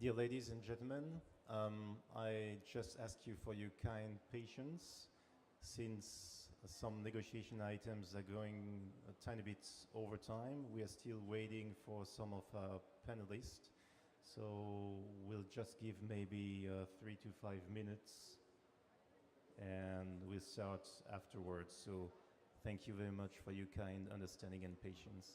Dear ladies and gentlemen, I just ask you for your kind patience since some negotiation items are going a tiny bit over time. We are still waiting for some of our panelists. So we'll just give maybe 3 to 5 minutes and we'll start afterwards. So thank you very much for your kind understanding and patience.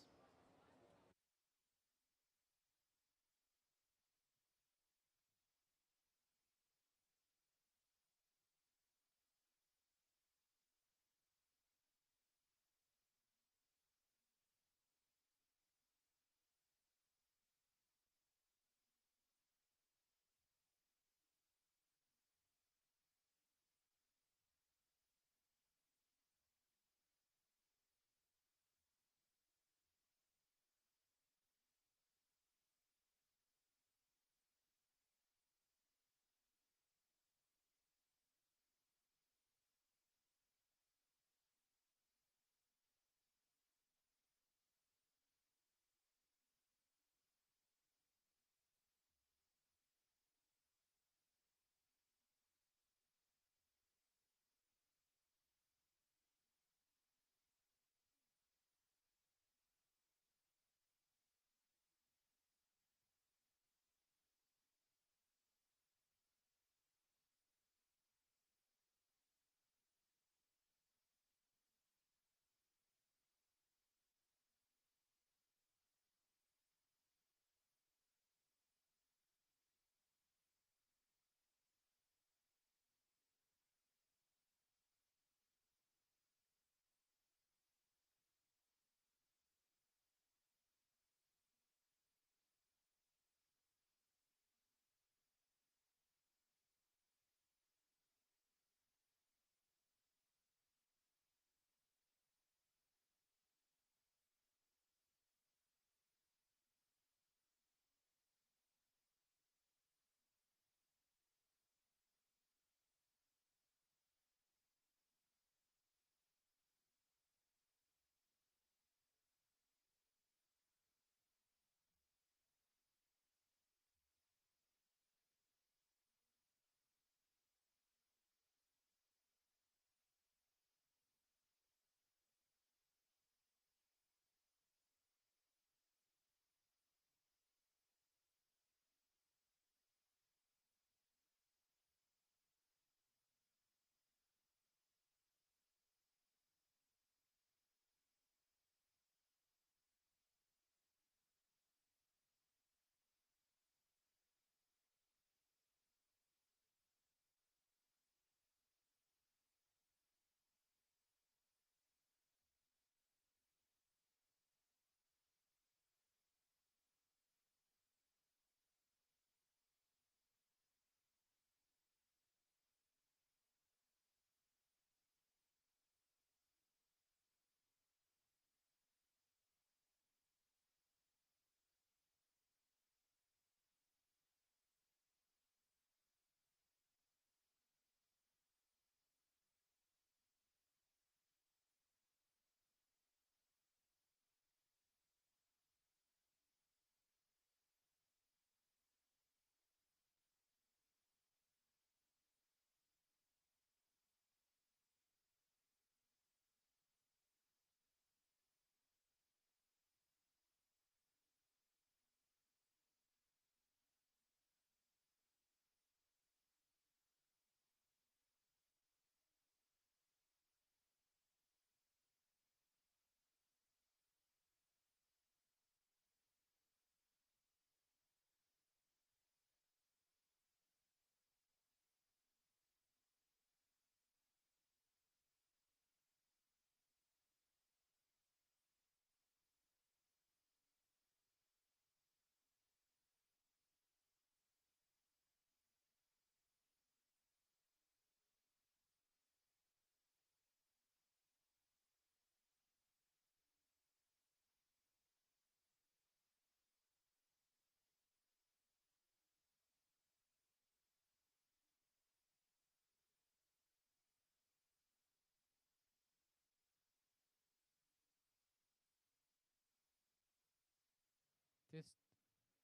Test,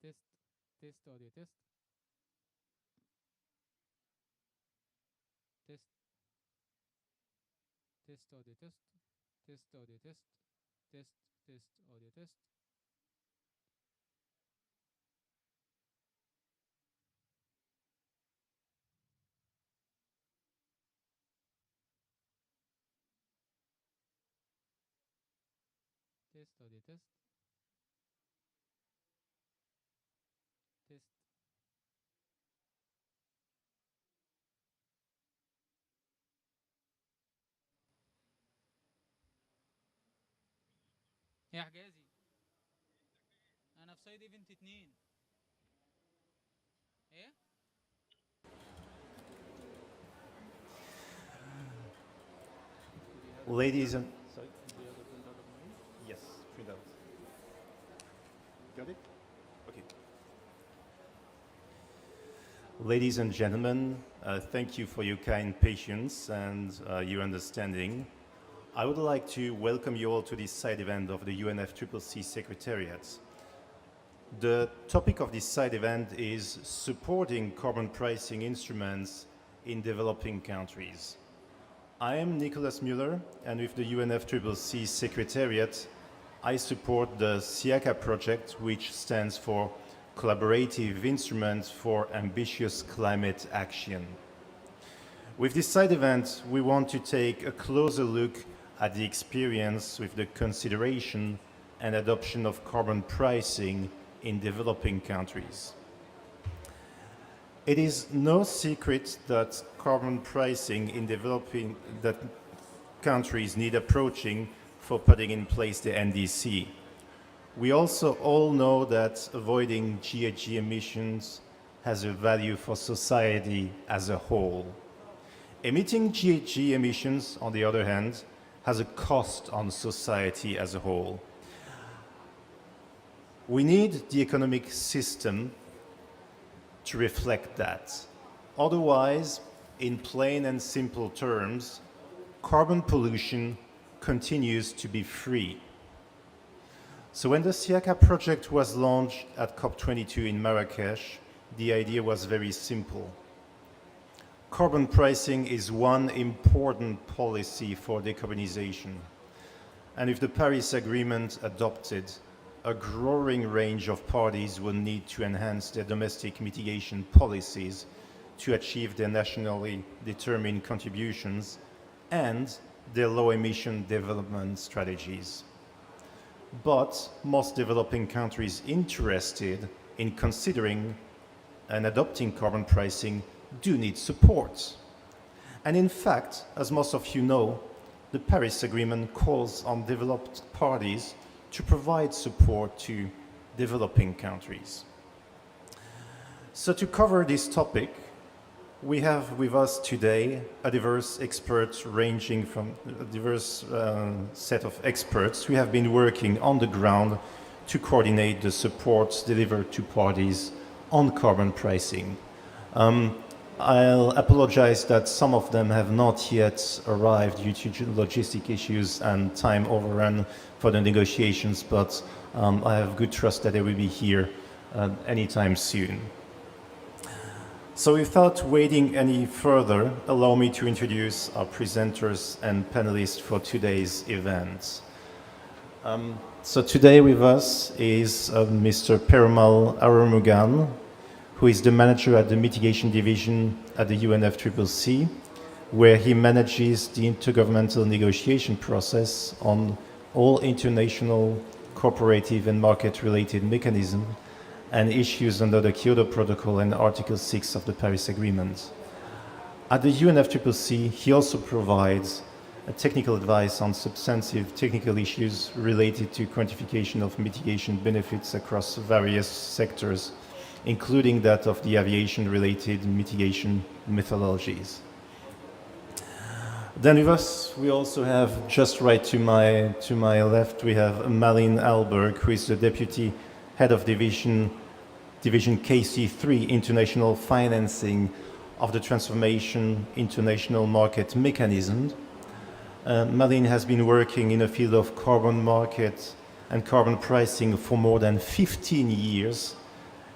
test, test, audio test. Test, test audio test, test audio test, test, test audio test, test audio test, test. يا حجازي، انا في سايد ايفنت 2. ايه؟ Ladies and sorry, yes, print out. Got it? Okay. Ladies and gentlemen, thank you for your kind patience and your understanding. I would like to welcome you all to this side event of the UNFCCC Secretariat. The topic of this side event is supporting carbon pricing instruments in developing countries. I am Nicholas Mueller, and with the UNFCCC Secretariat, I support the t.b.a project, which stands for Collaborative Instruments for Ambitious Climate Action. With this side event, we want to take a closer look at the experience with the consideration and adoption of carbon pricing in developing countries. It is no secret that carbon pricing in developing countries need approaching for putting in place the NDC. We also all know that avoiding GHG emissions has a value for society as a whole. Emitting GHG emissions, on the other hand, has a cost on society as a whole. We need the economic system to reflect that. Otherwise, in plain and simple terms, carbon pollution continues to be free. So when the t.b.a project was launched at COP22 in Marrakesh, the idea was very simple. Carbon pricing is one important policy for decarbonization. And if the Paris Agreement adopted, a growing range of parties will need to enhance their domestic mitigation policies to achieve their nationally determined contributions and their low-emission development strategies. But most developing countries interested in considering and adopting carbon pricing do need support. And in fact, as most of you know, the Paris Agreement calls on developed parties to provide support to developing countries. So to cover this topic, we have with us today a diverse experts ranging from a diverse set of experts who have been working on the ground to coordinate the support delivered to parties on carbon pricing. I'll apologize that some of them have not yet arrived due to logistic issues and time overrun for the negotiations, but I have good trust that they will be here anytime soon. So without waiting any further, allow me to introduce our presenters and panelists for today's event. So today with us is Mr. Perumal Arumugan, who is the manager at the mitigation division at the UNFCCC, where he manages the intergovernmental negotiation process on all international, cooperative and market-related mechanisms and issues under the Kyoto Protocol and Article 6 of the Paris Agreement. At the UNFCCC, he also provides technical advice on substantive technical issues related to quantification of mitigation benefits across various sectors, including that of the aviation-related mitigation methodologies. Then with us, we also have, just right to my left, we have Malin Alberg, who is the Deputy Head of Division KC3, International Financing of the Transformation International Market Mechanism. Malin has been working in the field of carbon market and carbon pricing for more than 15 years.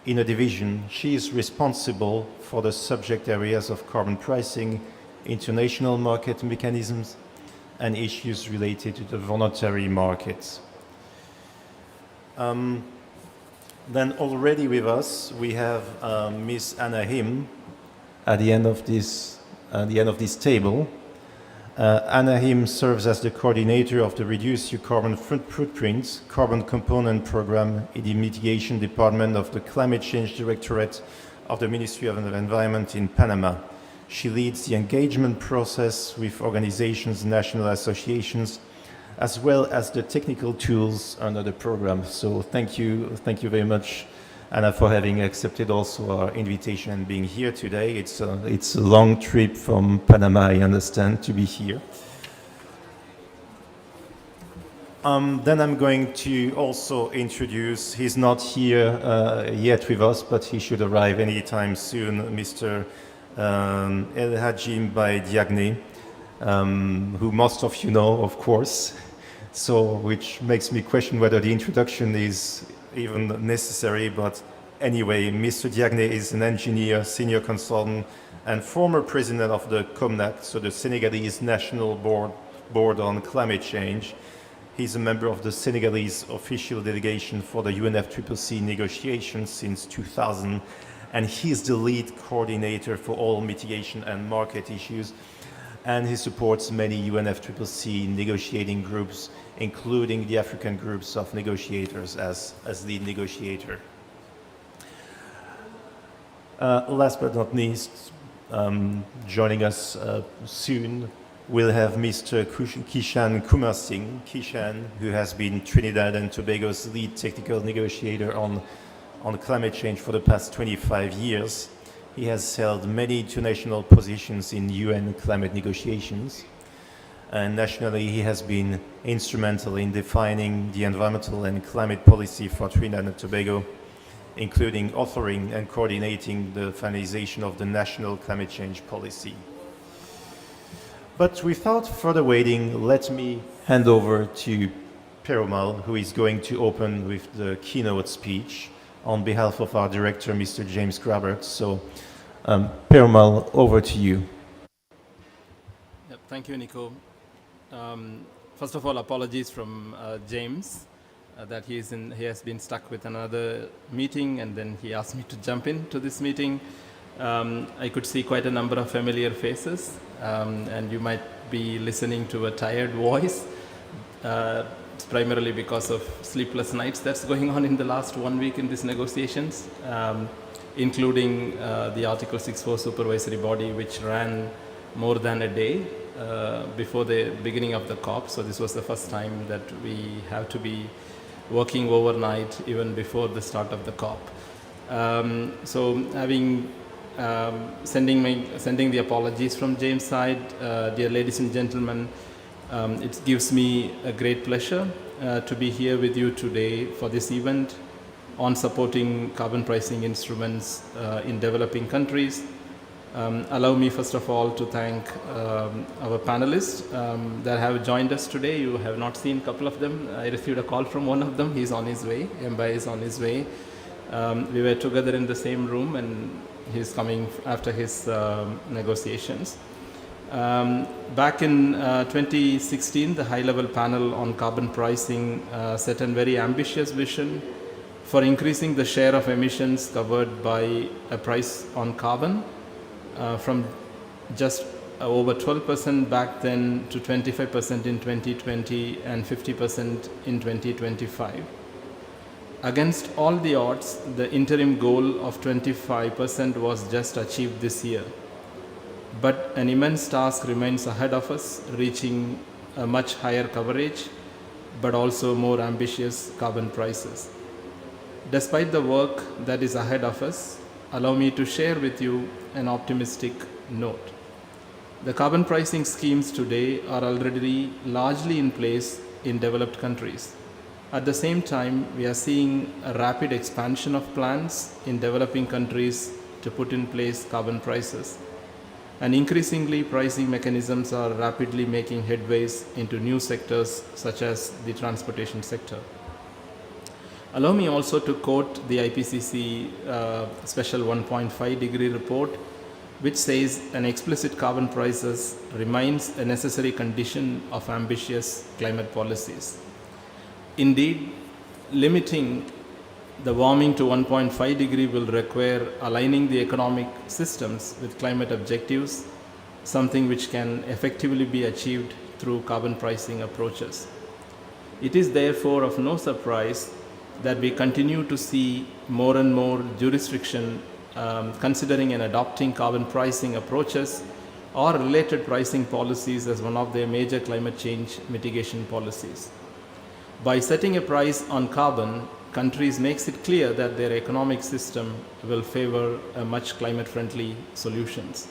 In a division, she is responsible for the subject areas of carbon pricing, international market mechanisms, and issues related to the voluntary markets. Then already with us, we have Ms. Anna Him at the end of this table. Anna Him serves as the coordinator of the Reduce Your Carbon Footprint Carbon Component Program in the Mitigation Department of the Climate Change Directorate of the Ministry of the Environment in Panama. She leads the engagement process with organizations, national associations, as well as the technical tools under the program. So thank you very much, Anna, for having accepted also our invitation and being here today. It's a long trip from Panama, I understand, to be here. Then I'm going to also introduce, he's not here yet with us, but he should arrive anytime soon, Mr. El Hadji Diagne, who most of you know, of course, so which makes me question whether the introduction is even necessary, but anyway, Mr. Diagne is an engineer, senior consultant, and former president of the COMNAC, so the Senegalese National Board on Climate Change. He's a member of the Senegalese official delegation for the UNFCCC negotiations since 2000, and he's the lead coordinator for all mitigation and market issues, and he supports many UNFCCC negotiating groups, including the African groups of negotiators as lead negotiator. Last but not least, joining us soon, we'll have Mr. Kishan Kumar Singh, Kishan, who has been Trinidad and Tobago's lead technical negotiator on climate change for the past 25 years. He has held many international positions in UN climate negotiations. And nationally, he has been instrumental in defining the environmental and climate policy for Trinidad and Tobago, including authoring and coordinating the finalization of the national climate change policy. But without further waiting, let me hand over to Perumal, who is going to open with the keynote speech on behalf of our director, Mr. James Grabert. So, Perumal, over to you. Yep, thank you, Nico. First of all, apologies from James that he has been stuck with another meeting, and then he asked me to jump into this meeting. I could see quite a number of familiar faces, and you might be listening to a tired voice. It's primarily because of sleepless nights that's going on in the last 1 week in these negotiations, including the Article 6.4 supervisory body, which ran more than a day before the beginning of the COP. So this was the first time that we have to be working overnight even before the start of the COP. So having sending the apologies from James' side, dear ladies and gentlemen, it gives me a great pleasure to be here with you today for this event on supporting carbon pricing instruments in developing countries. Allow me first of all to thank our panelists that have joined us today. You have not seen a couple of them. I received a call from one of them. He's on his way. Mbai is on his way. We were together in the same room, and he's coming after his negotiations. Back in 2016, the high-level panel on carbon pricing set a very ambitious vision for increasing the share of emissions covered by a price on carbon from just over 12% back then to 25% in 2020 and 50% in 2025. Against all the odds, the interim goal of 25% was just achieved this year. But an immense task remains ahead of us, reaching a much higher coverage, but also more ambitious carbon prices. Despite the work that is ahead of us, allow me to share with you an optimistic note. The carbon pricing schemes today are already largely in place in developed countries. At the same time, we are seeing a rapid expansion of plans in developing countries to put in place carbon prices. And increasingly, pricing mechanisms are rapidly making headways into new sectors such as the transportation sector. Allow me also to quote the IPCC Special 1.5 degree report, which says an explicit carbon prices remains a necessary condition of ambitious climate policies. Indeed, limiting the warming to 1.5 degree will require aligning the economic systems with climate objectives, something which can effectively be achieved through carbon pricing approaches. It is therefore of no surprise that we continue to see more and more jurisdiction considering and adopting carbon pricing approaches or related pricing policies as one of their major climate change mitigation policies. By setting a price on carbon, countries makes it clear that their economic system will favor a much climate-friendly solutions.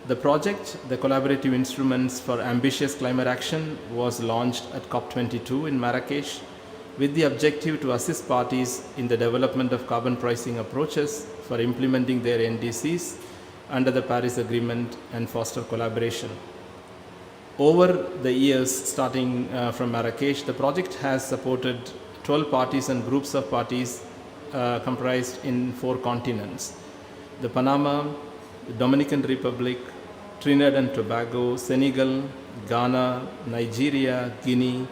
The project, the Collaborative Instruments for Ambitious Climate Action, was launched at COP22 in Marrakesh with the objective to assist parties in the development of carbon pricing approaches for implementing their NDCs under the Paris Agreement and foster collaboration. Over the years, starting from Marrakesh, the project has supported 12 parties and groups of parties comprised in 4 continents: the Panama, the Dominican Republic, Trinidad and Tobago, Senegal, Ghana, Nigeria, Guinea,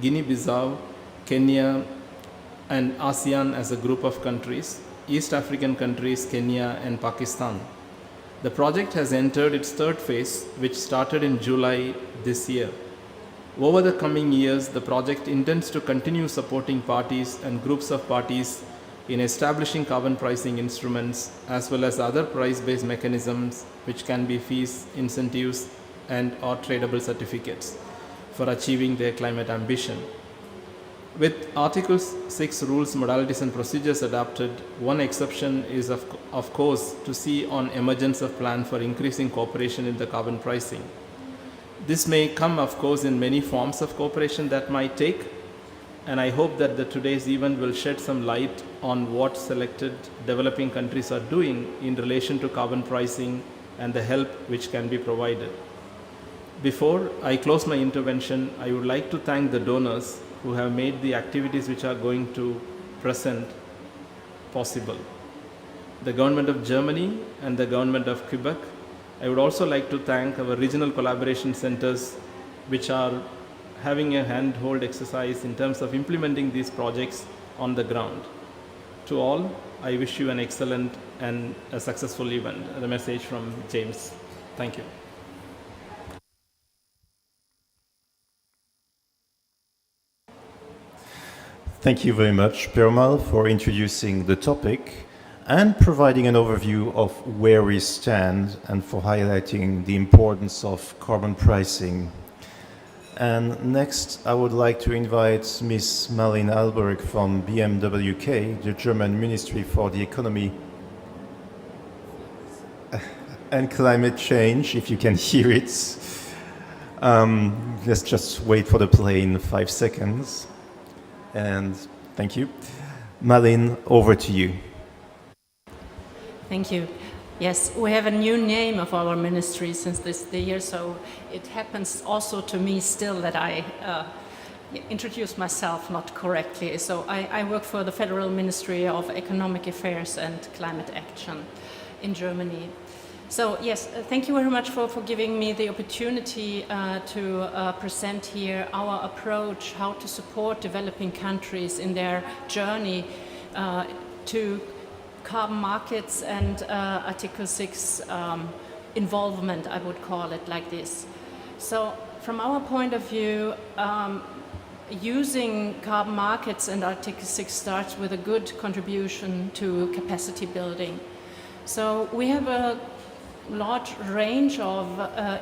Guinea-Bissau, Kenya, and ASEAN as a group of countries, East African countries, Kenya, and Pakistan. The project has entered its 3rd phase, which started in July this year. Over the coming years, the project intends to continue supporting parties and groups of parties in establishing carbon pricing instruments as well as other price-based mechanisms which can be fees, incentives, and or tradable certificates for achieving their climate ambition. With Article 6 rules, modalities and procedures adopted, one exception is of course to see on emergence of plan for increasing cooperation in the carbon pricing. This may come of course in many forms of cooperation that might take, and I hope that today's event will shed some light on what selected developing countries are doing in relation to carbon pricing and the help which can be provided. Before I close my intervention, I would like to thank the donors who have made the activities which are going to present possible. The Government of Germany and the Government of Quebec. I would also like to thank our regional collaboration centers which are having a handhold exercise in terms of implementing these projects on the ground. To all, I wish you an excellent and a successful event. The message from James. Thank you. Thank you very much, Perumal, for introducing the topic and providing an overview of where we stand and for highlighting the importance of carbon pricing. And next, I would like to invite Ms. Marlene Alberg from BMWK, the German Ministry for the Economy and Climate Change, if you can hear it. Let's just wait for the plane 5 seconds. And thank you. Marlene, over to you. Thank you. Yes, we have a new name of our ministry since this year, so it happens also to me still that I introduce myself not correctly. So I work for the Federal Ministry of Economic Affairs and Climate Action in Germany. So yes, thank you very much for giving me the opportunity to present here our approach, how to support developing countries in their journey to carbon markets and Article 6 involvement, I would call it like this. So from our point of view, using carbon markets and Article 6 starts with a good contribution to capacity building. So we have a large range of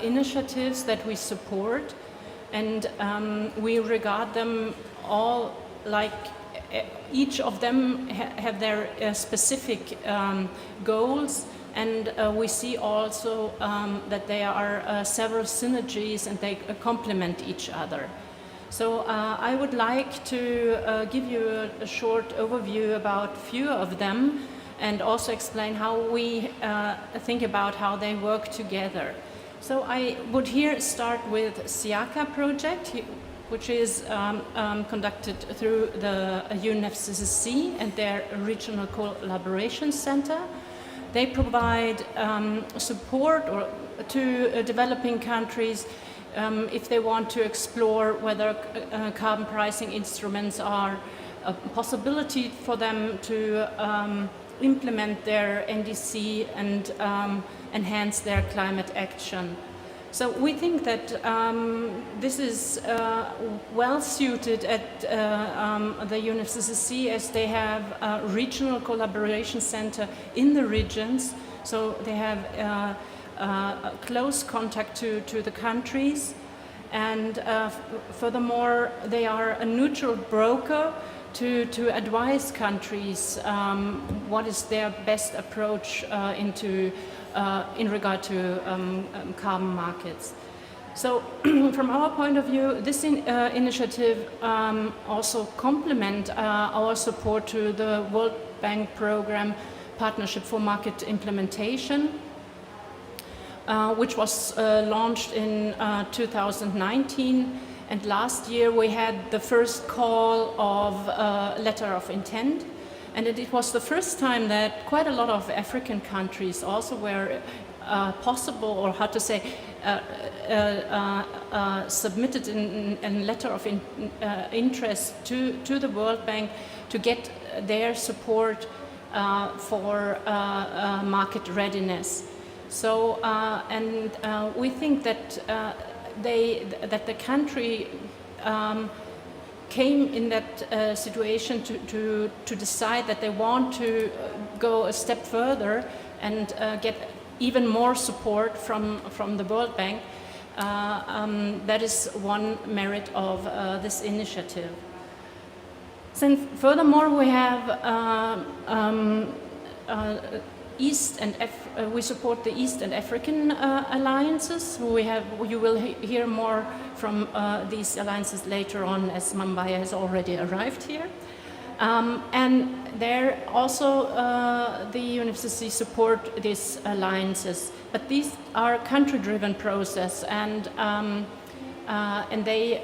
initiatives that we support, and we regard them all like each of them have their specific goals, and we see also that there are several synergies and they complement each other. So I would like to give you a short overview about a few of them and also explain how we think about how they work together. So I would here start with SIACA project, which is conducted through the UNFCCC and their Regional Collaboration Center. they provide support to developing countries if they want to explore whether carbon pricing instruments are a possibility for them to implement their NDC and enhance their climate action. So we think that this is well suited at the UNFCCC, as they have a regional collaboration center in the regions. So they have a close contact to the countries, and furthermore they are a neutral broker to advise countries what is their best approach in regard to carbon markets. So from our point of view, this initiative also complements our support to the World Bank program Partnership for Market Implementation, which was launched in 2019. And last year we had the first call of letter of intent. And it was the first time that quite a lot of African countries also were possible, or how to say, submitted a letter of interest to the World Bank to get their support for market readiness. So, we think that that the country came in that situation to decide that they want to go a step further and get even more support from the World Bank. That is one merit of this initiative. Then furthermore, we have we support the East and African alliances. You will hear more from these alliances later on, as Mambaya has already arrived here. And there also the UNFCCC support these alliances, but these are country-driven process, and they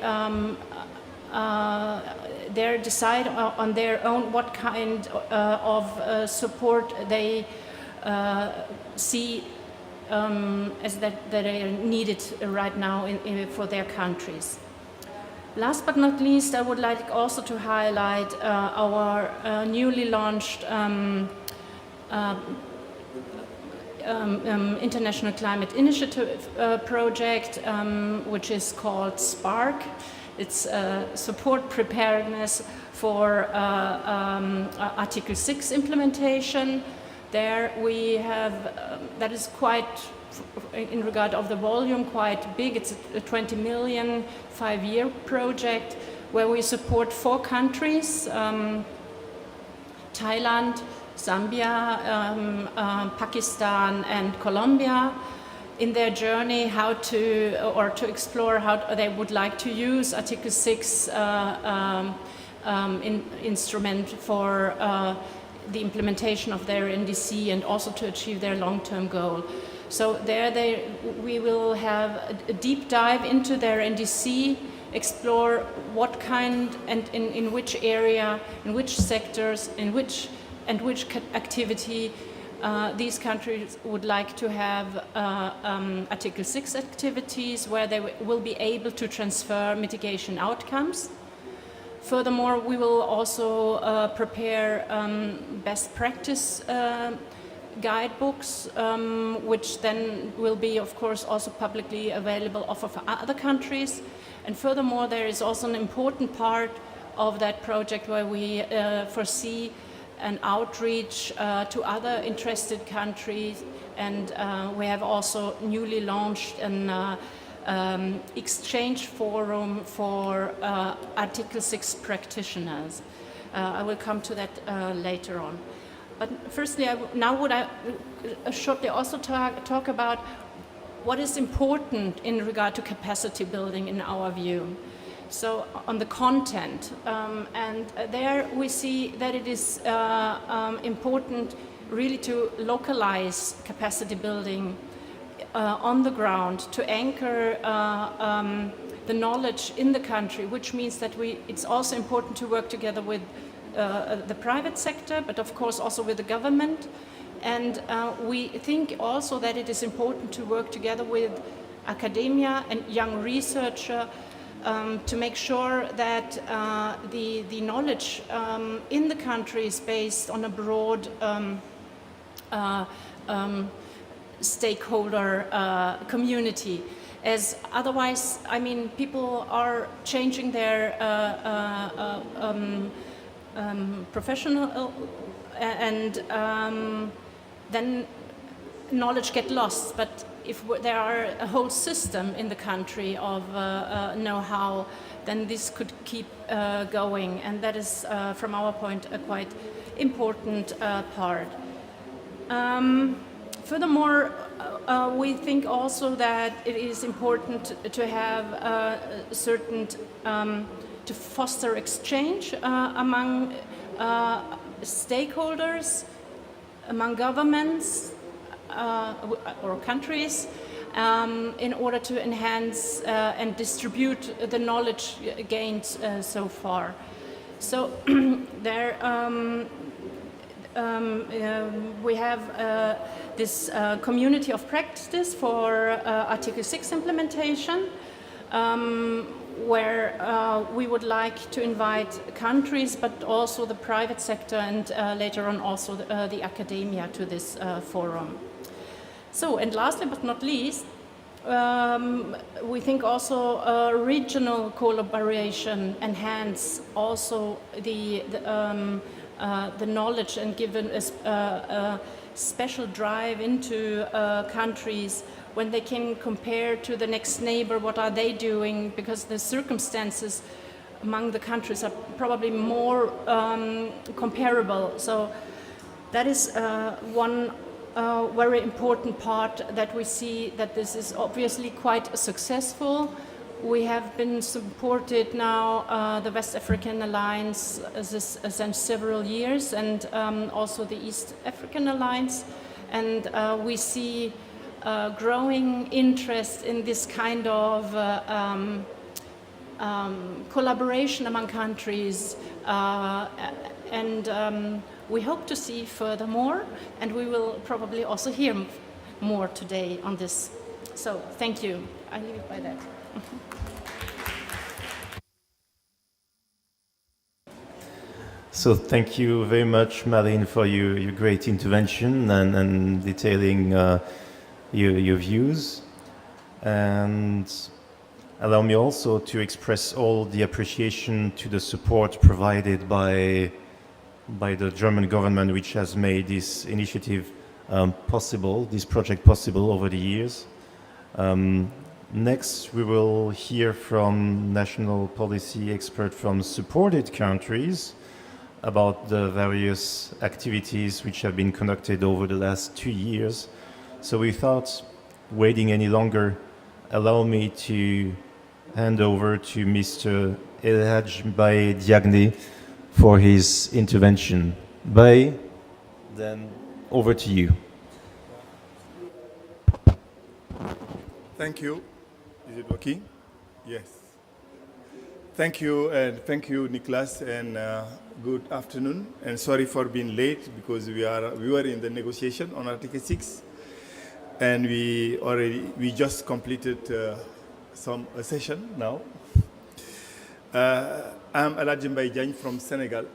decide on their own what kind of support they see as that are needed right now for their countries. Last but not least, I would like also to highlight our newly launched International Climate Initiative project, which is called SPARK. It's support preparedness for Article 6 implementation. There we have, that is quite, in regard of the volume, quite big. It's a 20 million 5-year project where we support 4 countries, Thailand, Zambia, Pakistan and Colombia, in their journey how to, or to explore how they would like to use Article 6 instrument for the implementation of their NDC and also to achieve their long-term goal. So there we will have a deep dive into their NDC, explore what kind and in which area, in which sectors, in which activity these countries would like to have Article 6 activities where they will be able to transfer mitigation outcomes. Furthermore, we will also prepare best practice guidebooks, which then will be, of course, also publicly available for other countries. And furthermore, there is also an important part of that project where we foresee an outreach to other interested countries, and we have also newly launched an exchange forum for Article 6 practitioners. I will come to that later on. But firstly, now would I shortly also talk about what is important in regard to capacity building in our view. So on the content, and there we see that it is important really to localize capacity building on the ground, to anchor the knowledge in the country, which means that it's also important to work together with the private sector, but of course also with the government, And we think also that it is important to work together with academia and young researchers to make sure that the knowledge in the country is based on a broad stakeholder community. As otherwise, I mean, people are changing their professional and then knowledge get lost. But if there are a whole system in the country of know-how, then this could keep going, and that is, from our point, a quite important part. Furthermore, we think also that it is important to have certain, to foster exchange among stakeholders, among governments or countries, in order to enhance and distribute the knowledge gained so far. So there we have this community of practice for Article 6 implementation, where we would like to invite countries, but also the private sector, and later on also the academia to this forum. So, and lastly but not least, we think also regional collaboration enhance also the knowledge and give a special drive into countries when they can compare to the next neighbor what are they doing, because the circumstances among the countries are probably more comparable. So that is one very important part that we see, that this is obviously quite successful. We have been supported now, the West African Alliance since several years, and also the East African Alliance. And we see growing interest in this kind of collaboration among countries. And we hope to see furthermore, and we will probably also hear more today on this. So thank you. I leave it by that. So thank you very much, Marlene, for your great intervention and detailing your views. And allow me also to express all the appreciation to the support provided by the German government, which has made this initiative possible, this project possible over the years. Next, we will hear from national policy experts from supported countries about the various activities which have been conducted over the last 2 years. So without waiting any longer, allow me to hand over to Mr. Elhaj Baye Diagne for his intervention. Baye, then over to you. Thank you. Is it working? Yes. Thank you, and thank you, Nicholas, and good afternoon. And sorry for being late, because we were in the negotiation on Article 6, and we just completed a session now. I'm Elhaj Baye Diagne from Senegal,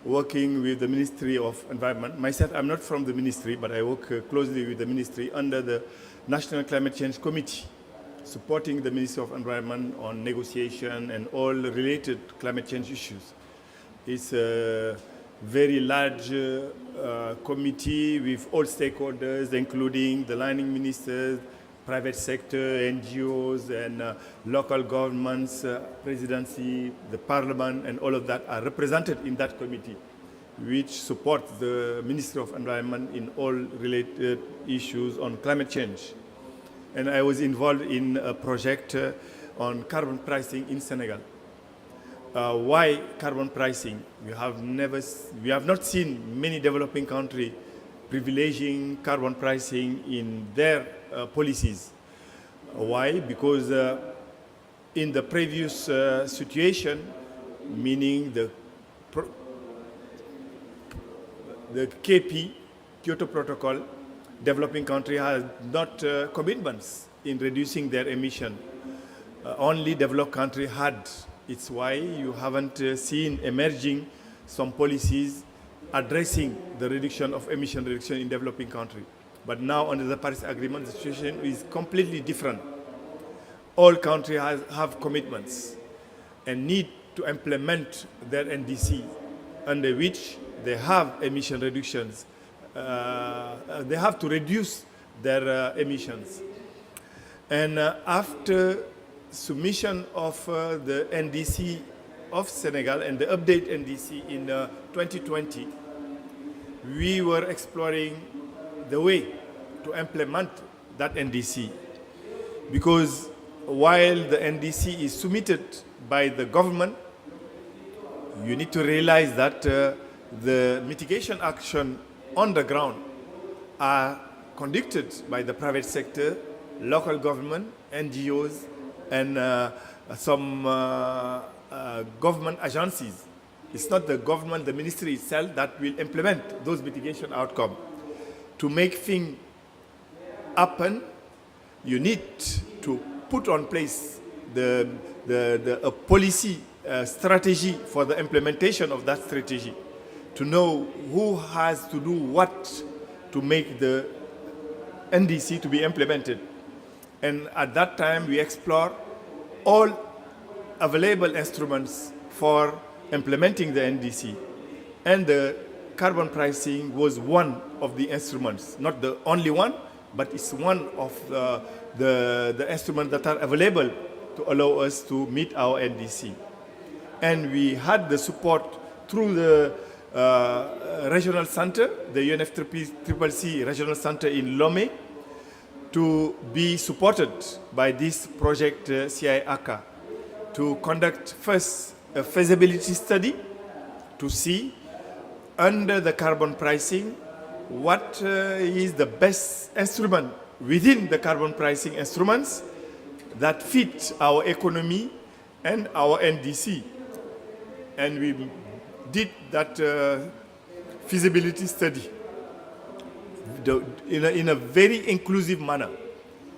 working with the Ministry of Environment. Myself, I'm not from the ministry, but I work closely with the ministry under the National Climate Change Committee, supporting the Ministry of Environment on negotiation and all related climate change issues. It's a very large committee with all stakeholders, including the lining ministers, private sector, NGOs, and local governments, presidency, the parliament, and all of that are represented in that committee, which supports the Ministry of Environment in all related issues on climate change. And I was involved in a project on carbon pricing in Senegal. Why carbon pricing? We have not seen many developing countries privileging carbon pricing in their policies. Why? Because in the previous situation, meaning the KP Kyoto Protocol, developing country has not commitments in reducing their emission. Only developed country had. It's why you haven't seen emerging some policies addressing the reduction of emission reduction in developing country. But now under the Paris Agreement, the situation is completely different. All countries have commitments and need to implement their NDC, under which they have emission reductions. They have to reduce their emissions. And after submission of the NDC of Senegal and the update NDC in 2020, we were exploring the way to implement that NDC. Because while the NDC is submitted by the government, you need to realize that the mitigation action on the ground are conducted by the private sector, local government, NGOs, and some government agencies. It's not the government, the ministry itself that will implement those mitigation outcomes. To make things happen, you need to put on place a policy strategy for the implementation of that strategy, to know who has to do what to make the NDC to be implemented. And at that time, we explore all available instruments for implementing the NDC. And the carbon pricing was one of the instruments, not the only one, but it's one of the instruments that are available to allow us to meet our NDC. And we had the support through the regional center, the UNFCCC regional center in Lomé, to be supported by this project CIACA, to conduct first a feasibility study to see under the carbon pricing what is the best instrument within the carbon pricing instruments that fit our economy and our NDC. And we did that feasibility study in a very inclusive manner,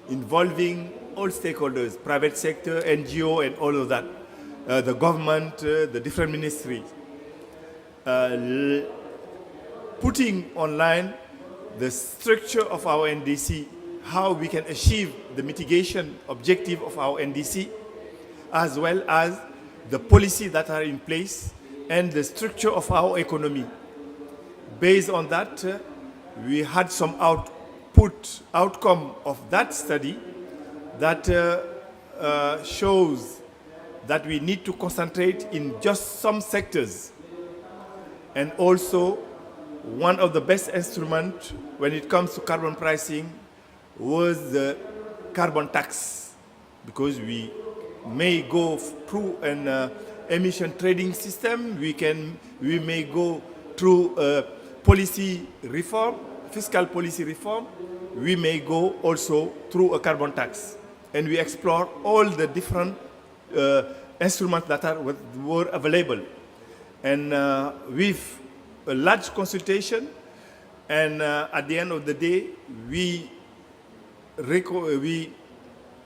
involving all stakeholders, private sector, NGO, and all of that, the government, the different ministries, putting online the structure of our NDC, how we can achieve the mitigation objective of our NDC, as well as the policy that are in place and the structure of our economy. Based on that, we had some outcome of that study that shows that we need to concentrate in just some sectors. And also, one of the best instruments when it comes to carbon pricing was the carbon tax, because we may go through an emission trading system, we may go through a policy reform, fiscal policy reform, we may go also through a carbon tax. And we explore all the different instruments that were available. And with a large consultation, and at the end of the day, we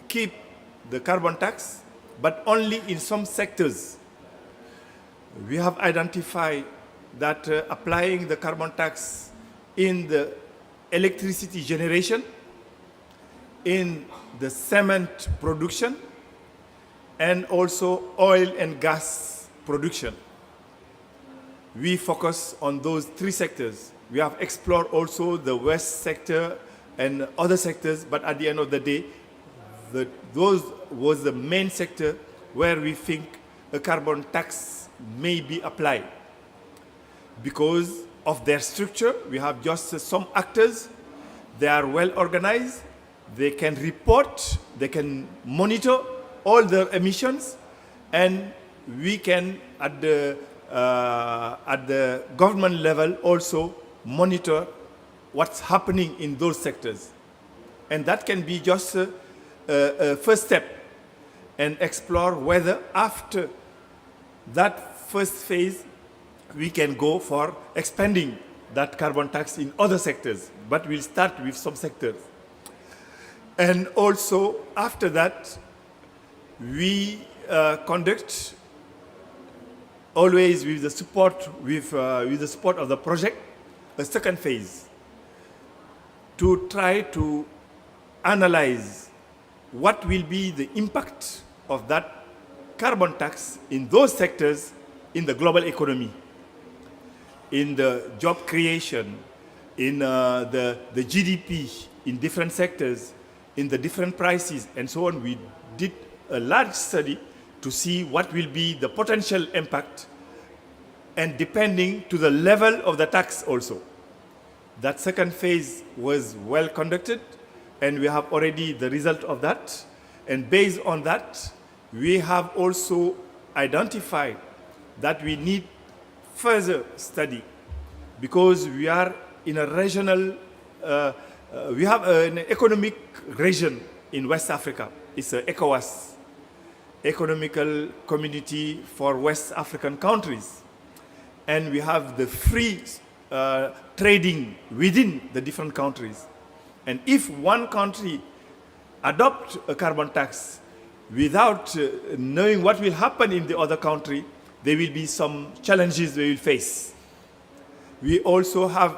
keep the carbon tax, but only in some sectors. We have identified that applying the carbon tax in the electricity generation, in the cement production, and also oil and gas production. We focus on those three sectors. We have explored also the waste sector and other sectors, but at the end of the day, those was the main sector where we think a carbon tax may be applied. Because of their structure, we have just some actors, they are well organized, they can report, they can monitor all their emissions, and we can, at the government level, also monitor what's happening in those sectors. And that can be just a first step, and explore whether after that first phase we can go for expanding that carbon tax in other sectors, but we'll start with some sectors. And also, after that, we conduct always with the support of the project, a second phase to try to analyze what will be the impact of that carbon tax in those sectors in the global economy, in the job creation, in the GDP in different sectors, in the different prices, and so on. We did a large study to see what will be the potential impact, and depending to the level of the tax also. That second phase was well conducted, and we have already the result of that. And based on that, we have also identified that we need further study, because we are in a regional, we have an economic region in West Africa. It's an ECOWAS, Economical Community for West African Countries. And we have the free trading within the different countries. And if one country adopts a carbon tax without knowing what will happen in the other country, there will be some challenges they will face. We also have,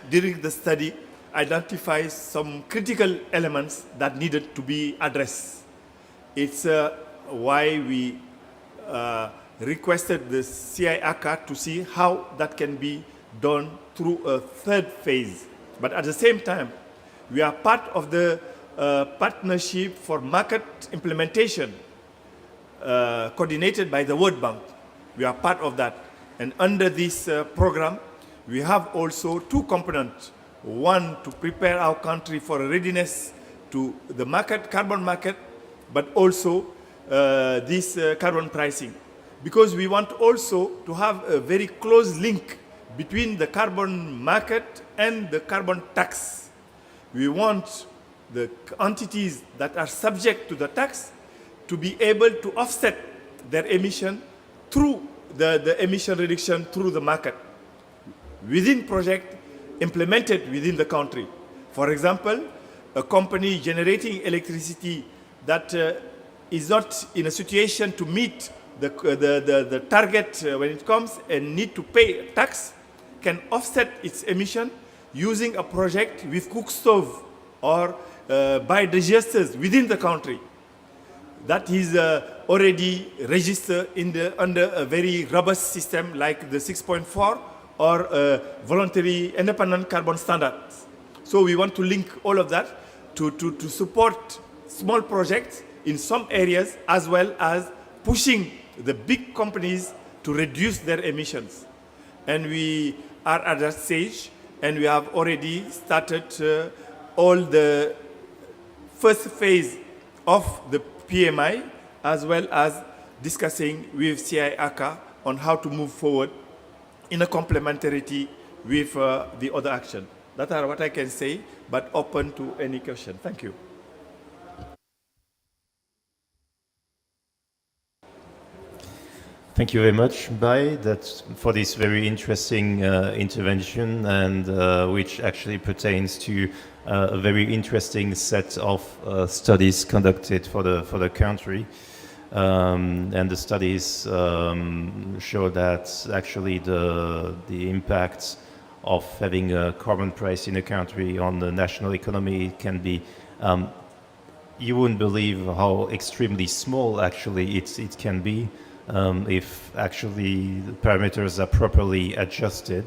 during the study, identified some critical elements that needed to be addressed. It's why we requested the CIACA to see how that can be done through a third phase. But at the same time, we are part of the partnership for market implementation coordinated by the World Bank. We are part of that. And under this program, we have also two components. One, to prepare our country for a readiness to the market, carbon market, but also this carbon pricing. Because we want also to have a very close link between the carbon market and the carbon tax. We want the entities that are subject to the tax to be able to offset their emission through the emission reduction through the market within project implemented within the country. For example, a company generating electricity that is not in a situation to meet the target when it comes and need to pay tax can offset its emission using a project with cook stove or biodigesters within the country. That is already registered under a very robust system like the 6.4 or voluntary independent carbon standards. So we want to link all of that to support small projects in some areas, as well as pushing the big companies to reduce their emissions. And we are at that stage, and we have already started all the first phase of the PMI, as well as discussing with CIACA on how to move forward in a complementarity with the other action. That's what I can say, but open to any question. Thank you. Thank you very much, Bai, for this very interesting intervention, and which actually pertains to a very interesting set of studies conducted for the country. And the studies show that actually the impact of having a carbon price in a country on the national economy can be, you wouldn't believe how extremely small actually it can be. If actually the parameters are properly adjusted.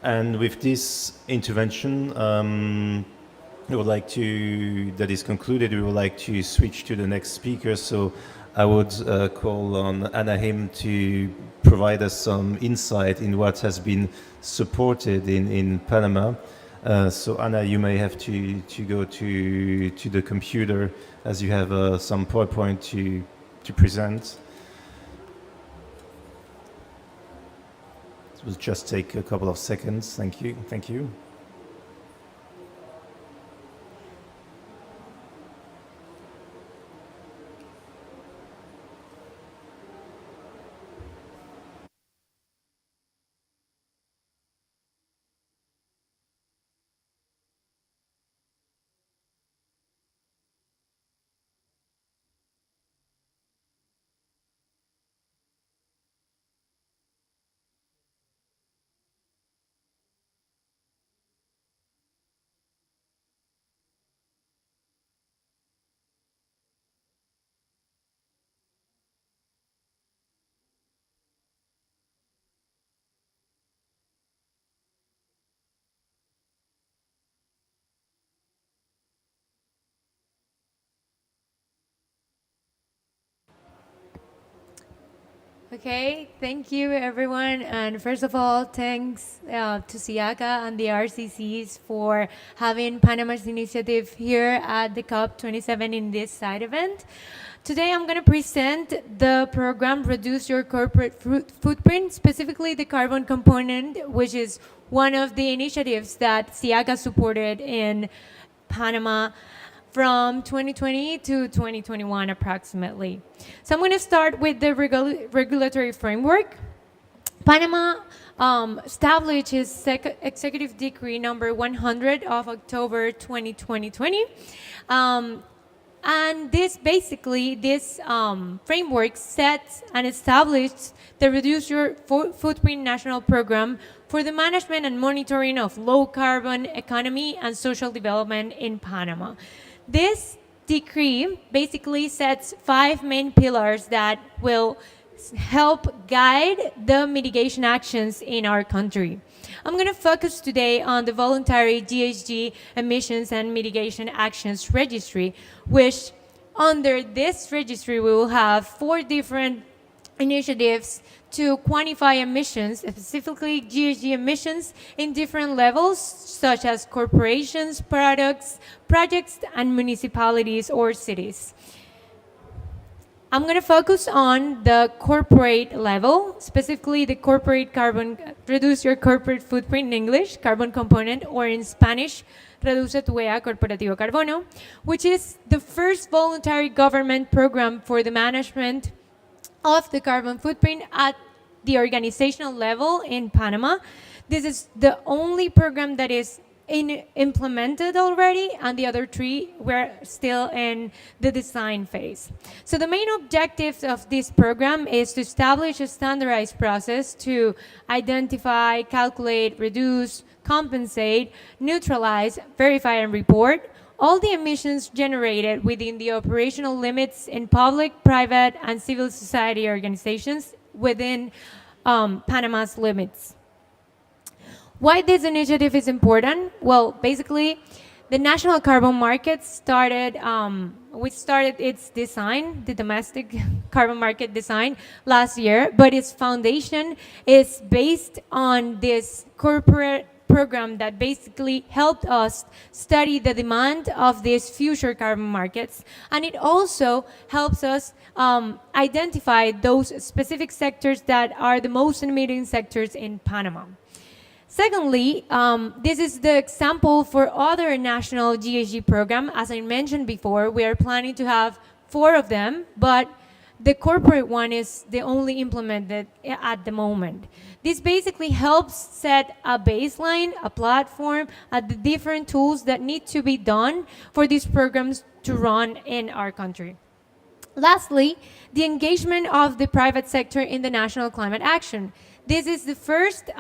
And with this intervention, we would like to, that is concluded, we would like to switch to the next speaker. So I would call on Anahim to provide us some insight in what has been supported in Panama. So Anna, you may have to go to the computer, as you have some PowerPoint to present. It will just take a couple of seconds. Thank you. Thank you. Okay, thank you everyone. And first of all, thanks to SIACA and the RCCs for having Panama's initiative here at the COP27 in this side event. Today I'm going to present the program Reduce Your Corporate Footprint, specifically the carbon component, which is one of the initiatives that SIACA supported in Panama from 2020 to 2021 approximately. So I'm going to start with the regulatory framework. Panama established its executive decree number 100 of October 2020. And this framework sets and established the Reduce Your Footprint National Program for the management and monitoring of low carbon economy and social development in Panama. This decree basically sets 5 main pillars that will help guide the mitigation actions in our country. I'm going to focus today on the voluntary GHG emissions and mitigation actions registry, which under this registry we will have 4 different initiatives to quantify emissions, specifically GHG emissions, in different levels, such as corporations, projects, and municipalities or cities. I'm going to focus on the corporate level, specifically the corporate carbon, reduce your corporate footprint in English, carbon component, or in Spanish, reduce t.b.a. corporativo carbono, which is the first voluntary government program for the management of the carbon footprint at the organizational level in Panama. This is the only program that is implemented already, and the other 3 were still in the design phase. So the main objectives of this program is to establish a standardized process to identify, calculate, reduce, compensate, neutralize, verify, and report all the emissions generated within the operational limits in public, private, and civil society organizations within Panama's limits. Why this initiative is important? Well, basically, the national carbon market started its design, the domestic carbon market design, last year, but its foundation is based on this corporate program that basically helped us study the demand of these future carbon markets, and it also helps us identify those specific sectors that are the most emitting sectors in Panama. Secondly, this is the example for other national GHG program. As I mentioned before, we are planning to have 4 of them, but the corporate one is the only implemented at the moment. This basically helps set a baseline, a platform, the different tools that need to be done for these programs to run in our country. Lastly, the engagement of the private sector in the national climate action. This is the first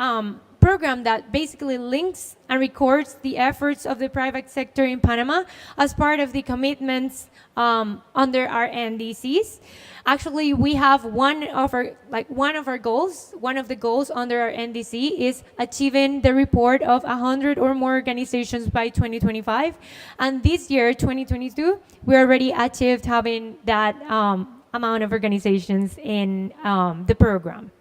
program that basically links and records the efforts of the private sector in Panama as part of the commitments under our NDCs. Actually, we have one of the goals under our NDC is achieving the report of 100 or more organizations by 2025. And this year, 2022, we already achieved having that amount of organizations in the program.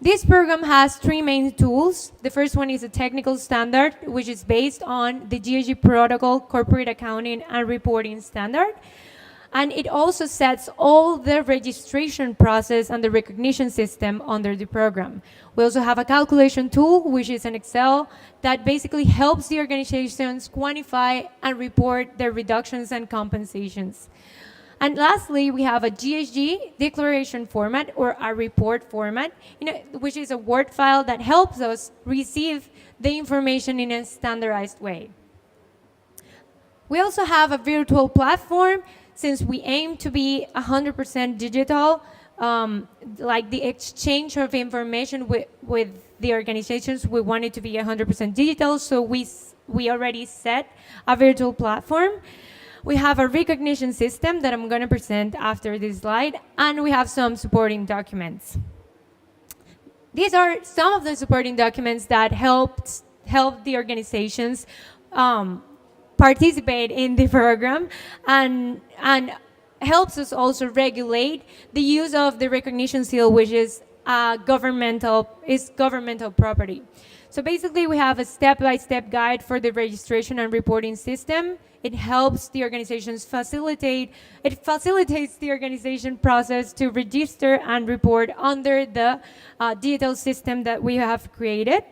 This program has 3 main tools. The first one is a technical standard, which is based on the GHG Protocol Corporate Accounting and Reporting Standard. And it also sets all the registration process and the recognition system under the program. We also have a calculation tool, which is an Excel, that basically helps the organizations quantify and report their reductions and compensations. And lastly, we have a GHG declaration format or a report format, which is a Word file that helps us receive the information in a standardized way. We also have a virtual platform, since we aim to be 100% digital, like the exchange of information with the organizations, we want it to be 100% digital, so we already set a virtual platform. We have a recognition system that I'm going to present after this slide, and we have some supporting documents. These are some of the supporting documents that help the organizations participate in the program and helps us also regulate the use of the recognition seal, which is governmental property. So basically, we have a step-by-step guide for the registration and reporting system. It helps the organizations it facilitates the organization process to register and report under the digital system that we have created.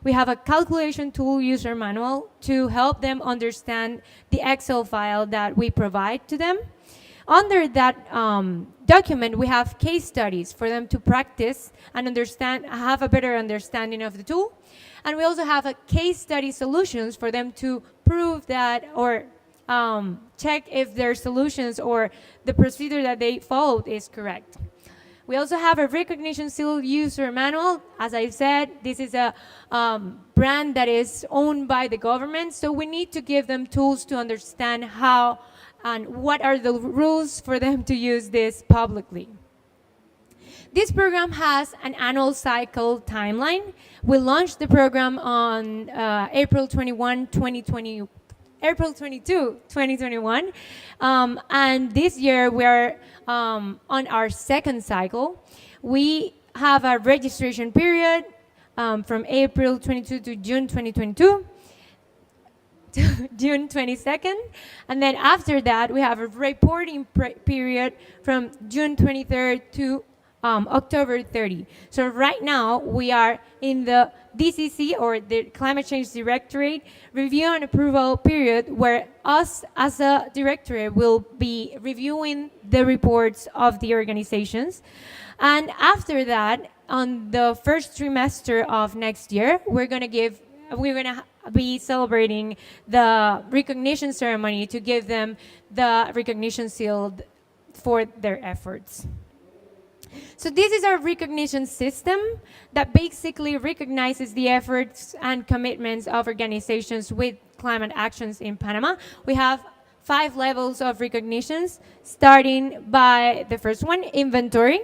We have a calculation tool user manual to help them understand the Excel file that we provide to them. Under that document, we have case studies for them to practice and have a better understanding of the tool. And we also have a case study solutions for them to prove that or check if their solutions or the procedure that they followed is correct. We also have a recognition seal user manual. As I said, this is a brand that is owned by the government, so we need to give them tools to understand how and what are the rules for them to use this publicly. This program has an annual cycle timeline. We launched the program on April 22, 2021. And this year we're on our second cycle. We have a registration period from April 22 to June 2022. To June 22nd, and then after that we have a reporting period from June 23rd to October 30. So right now we are in the DCC, or the Climate Change Directorate, review and approval period, where us as a directorate will be reviewing the reports of the organizations. And after that, on the first trimester of next year, we're gonna be celebrating the recognition ceremony to give them the recognition seal for their efforts. So this is our recognition system that basically recognizes the efforts and commitments of organizations with climate actions in Panama. We have 5 levels of recognitions, starting by the first one, inventory.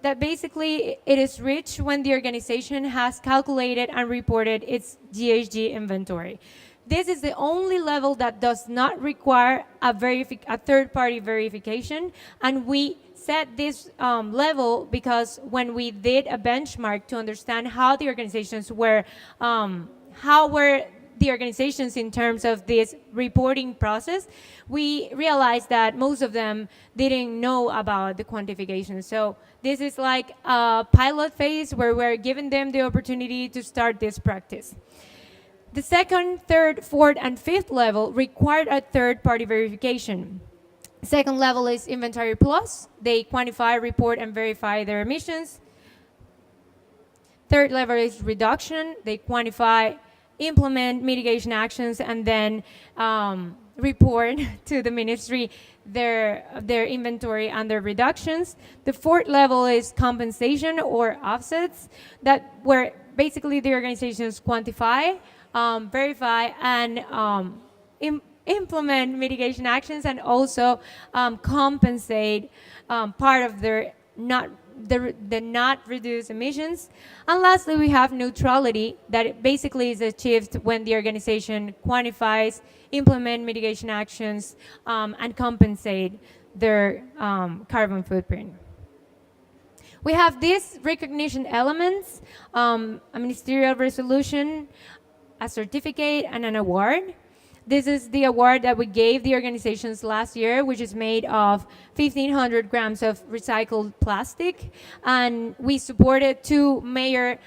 That basically it is reached when the organization has calculated and reported its GHG inventory. This is the only level that does not require a third-party verification, and we set this level because when we did a benchmark to understand how the organizations were, how were the organizations in terms of this reporting process, we realized that most of them didn't know about the quantification. So this is like a pilot phase where we're giving them the opportunity to start this practice. The second, third, fourth, and fifth level required a third-party verification. Second level is Inventory Plus. They quantify, report, and verify their emissions. Third level is Reduction. They quantify, implement mitigation actions, and then report to the ministry their inventory and their reductions. The fourth level is Compensation or offsets, that where basically the organizations quantify, verify, and implement mitigation actions, and also compensate part of their not reduced emissions. And lastly, we have neutrality, that basically is achieved when the organization quantifies, implement mitigation actions, and compensate their carbon footprint. We have these recognition elements, a ministerial resolution, a certificate, and an award. This is the award that we gave the organizations last year, which is made of 1,500 grams of recycled plastic. And we supported 2 major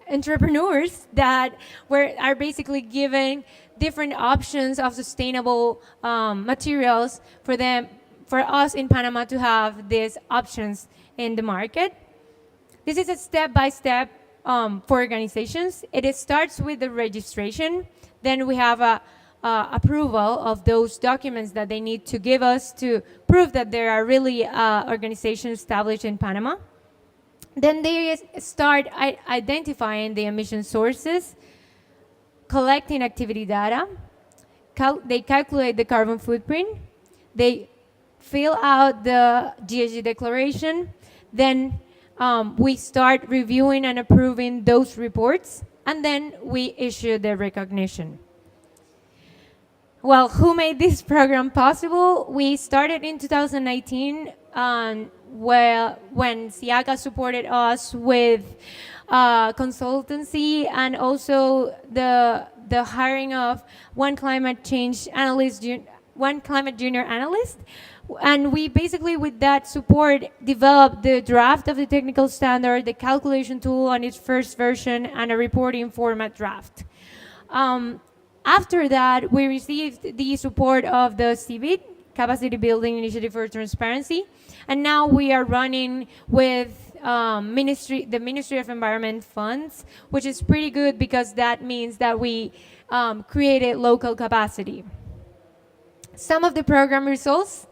entrepreneurs that are basically giving different options of sustainable materials for us in Panama to have these options in the market. This is a step-by-step for organizations. It starts with the registration. Then we have a approval of those documents that they need to give us to prove that there are really organizations established in Panama. Then they start identifying the emission sources, collecting activity data. They calculate the carbon footprint. They fill out the GHG declaration. Then we start reviewing and approving those reports, and then we issue the recognition. well, who made this program possible? We started in 2019, when SIACA supported us with consultancy and also the hiring of one climate junior analyst. And we basically, with that support, developed the draft of the technical standard, the calculation tool on its first version, and a reporting format draft. After that, we received the support of the CBIT, Capacity Building Initiative for Transparency, and now we are running with the Ministry of Environment funds, which is pretty good because that means that we created local capacity. Some of the program results.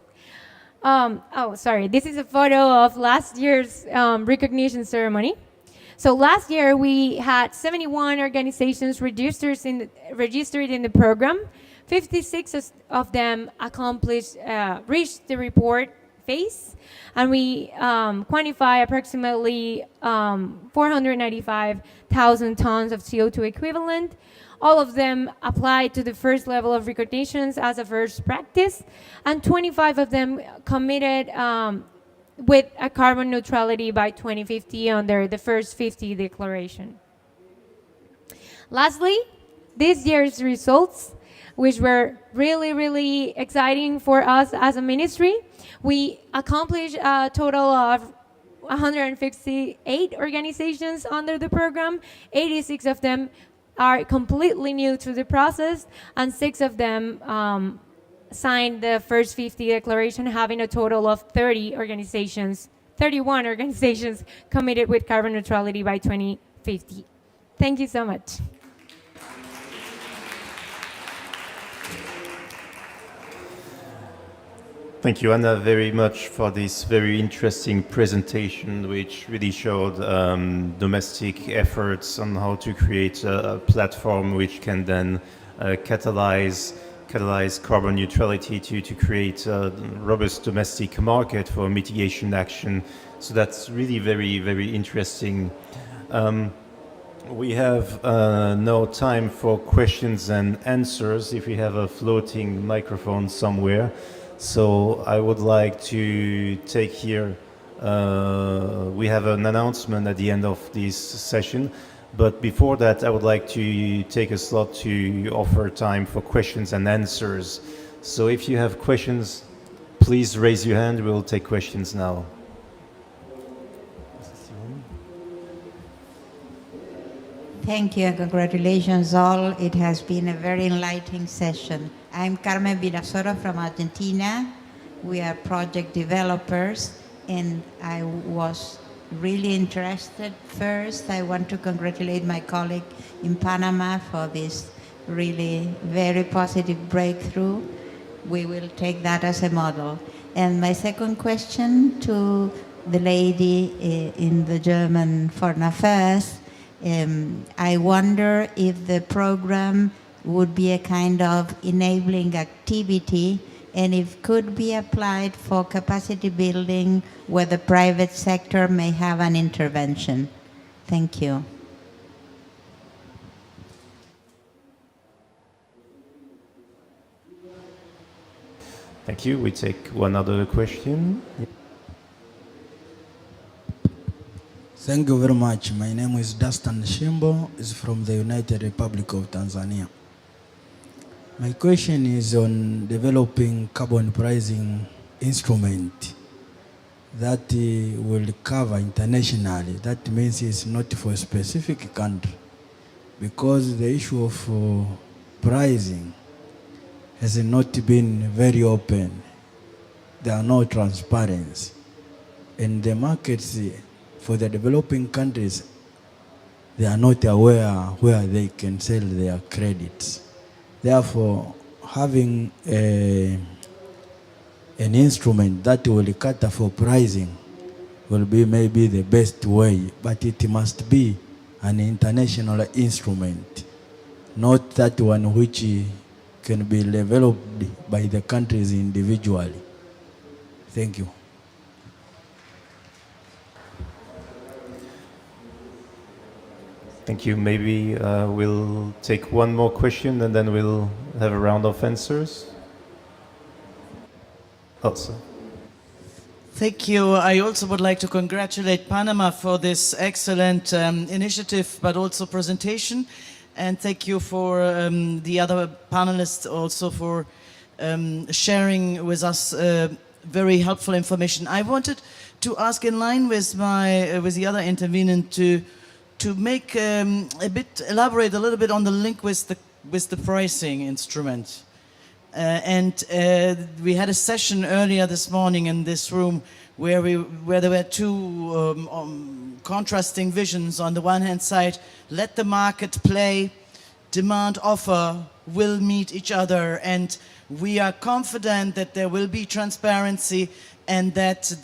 This is a photo of last year's recognition ceremony. So last year we had 71 organizations registered in the program. 56 of them reached the report phase, and we quantify approximately 495,000 tons of CO2 equivalent. All of them applied to the first level of recognitions as a first practice, and 25 of them committed with a carbon neutrality by 2050 under the first 50 declaration. Lastly, this year's results, which were really, really exciting for us as a ministry. We accomplished a total of 158 organizations under the program. 86 of them are completely new to the process, and 6 of them signed the first 50 declaration, having a total of 31 organizations committed with carbon neutrality by 2050. Thank you so much. Thank you, Anna, very much for this very interesting presentation, which really showed domestic efforts on how to create a platform which can then catalyze carbon neutrality to create a robust domestic market for mitigation action. So that's really very, very interesting. We have now time for questions and answers, if we have a floating microphone somewhere. So I would like to take here, we have an announcement at the end of this session, but before that I would like to take a slot to offer time for questions and answers. So if you have questions, please raise your hand, we'll take questions now. Thank you and congratulations all. It has been a very enlightening session. I'm Carmen Virasoro from Argentina. We are project developers, and I was really interested. First, I want to congratulate my colleague in Panama for this really very positive breakthrough. We will take that as a model. And my second question to the lady in the German Foreign Affairs, I wonder if the program would be a kind of enabling activity, and if could be applied for capacity building where the private sector may have an intervention. Thank you. Thank you. We take one other question. Thank you very much. My name is Dastan Shimbo, is from the United Republic of Tanzania. My question is on developing carbon pricing instrument that will cover internationally. That means it's not for a specific country, because the issue of pricing has not been very open. There are no transparency. And the markets for the developing countries, they are not aware where they can sell their credits. Therefore, having an instrument that will cater for pricing will be maybe the best way, but it must be an international instrument, not that one which can be developed by the countries individually. Thank you. Thank you. Maybe we'll take one more question and then we'll have a round of answers. Also. Thank you. I also would like to congratulate Panama for this excellent initiative, but also presentation. And thank you for the other panelists also for sharing with us very helpful information. I wanted to ask, in line with the other intervenant, to make elaborate a little bit on the link with the pricing instrument. We had a session earlier this morning in this room where there were two contrasting visions. On the one hand side, let the market play, demand offer will meet each other, and we are confident that there will be transparency and that at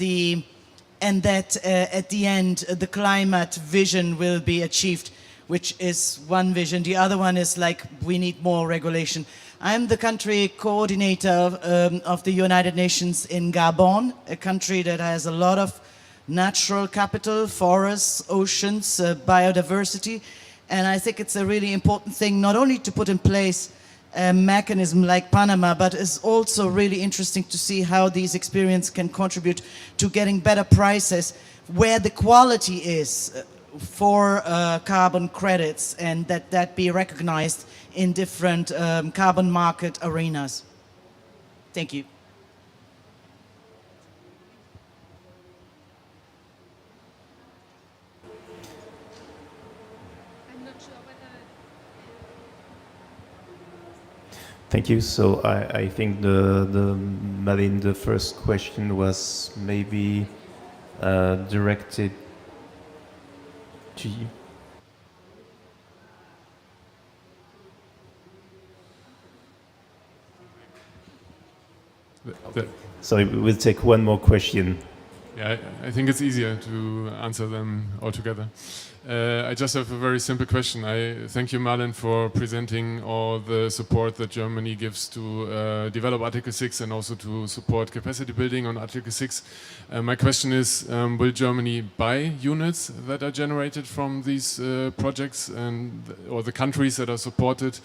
the end the climate vision will be achieved, which is one vision. The other one is like, we need more regulation. I'm the country coordinator of the United Nations in Gabon, a country that has a lot of natural capital, forests, oceans, biodiversity. And I think it's a really important thing not only to put in place a mechanism like Panama, but it's also really interesting to see how these experiences can contribute to getting better prices where the quality is for carbon credits, and that be recognized in different carbon market arenas. Thank you. Thank you. So I think Marine, the first question was maybe directed to you. Sorry, we'll take one more question. Yeah, I think it's easier to answer them all together. I just have a very simple question. I thank you, Marlin, for presenting all the support that Germany gives to develop Article 6 and also to support capacity building on Article 6. My question is, will Germany buy units that are generated from these projects or the countries that are supported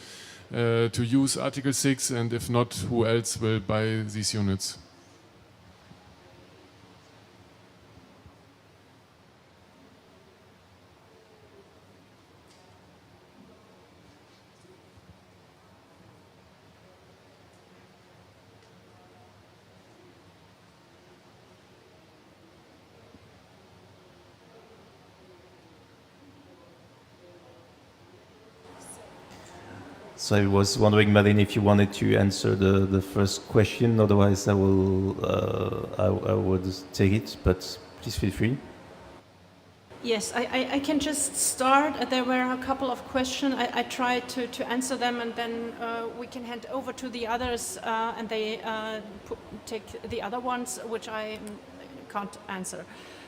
to use Article 6? And if not, who else will buy these units? So I was wondering, Marine, if you wanted to answer the first question. Otherwise, I would take it, but please feel free. Yes, I can just start. There were a couple of questions. I tried to answer them, and then we can hand over to the others, and they take the other ones, which I can't answer.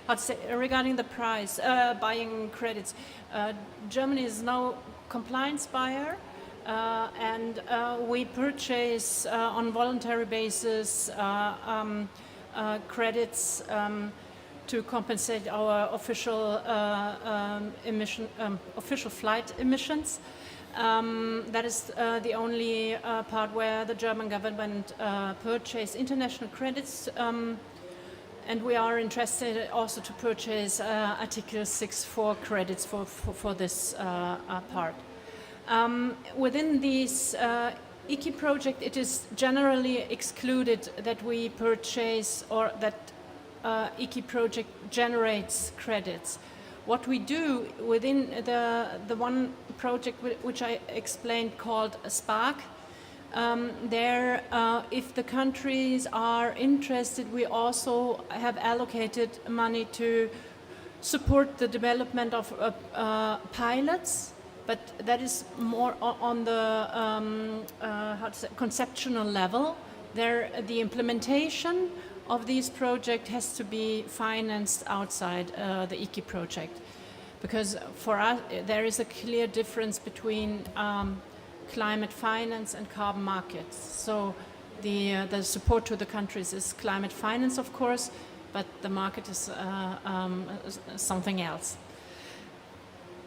I'd say regarding the price, buying credits, Germany is now compliance buyer. And we purchase on voluntary basis credits to compensate our official official flight emissions. That is the only part where the German government purchase international credits, and we are interested also to purchase Article 6.4 credits for this part. Within this IKI project, it is generally excluded that we purchase or that IKI project generates credits. What we do within the one project which I explained called Spark, there, if the countries are interested, we also have allocated money to support the development of pilots. But that is more on the conceptual level. There, the implementation of these projects has to be financed outside the IKI project, because for us there is a clear difference between climate finance and carbon markets. So the support to the countries is climate finance, of course, but the market is something else.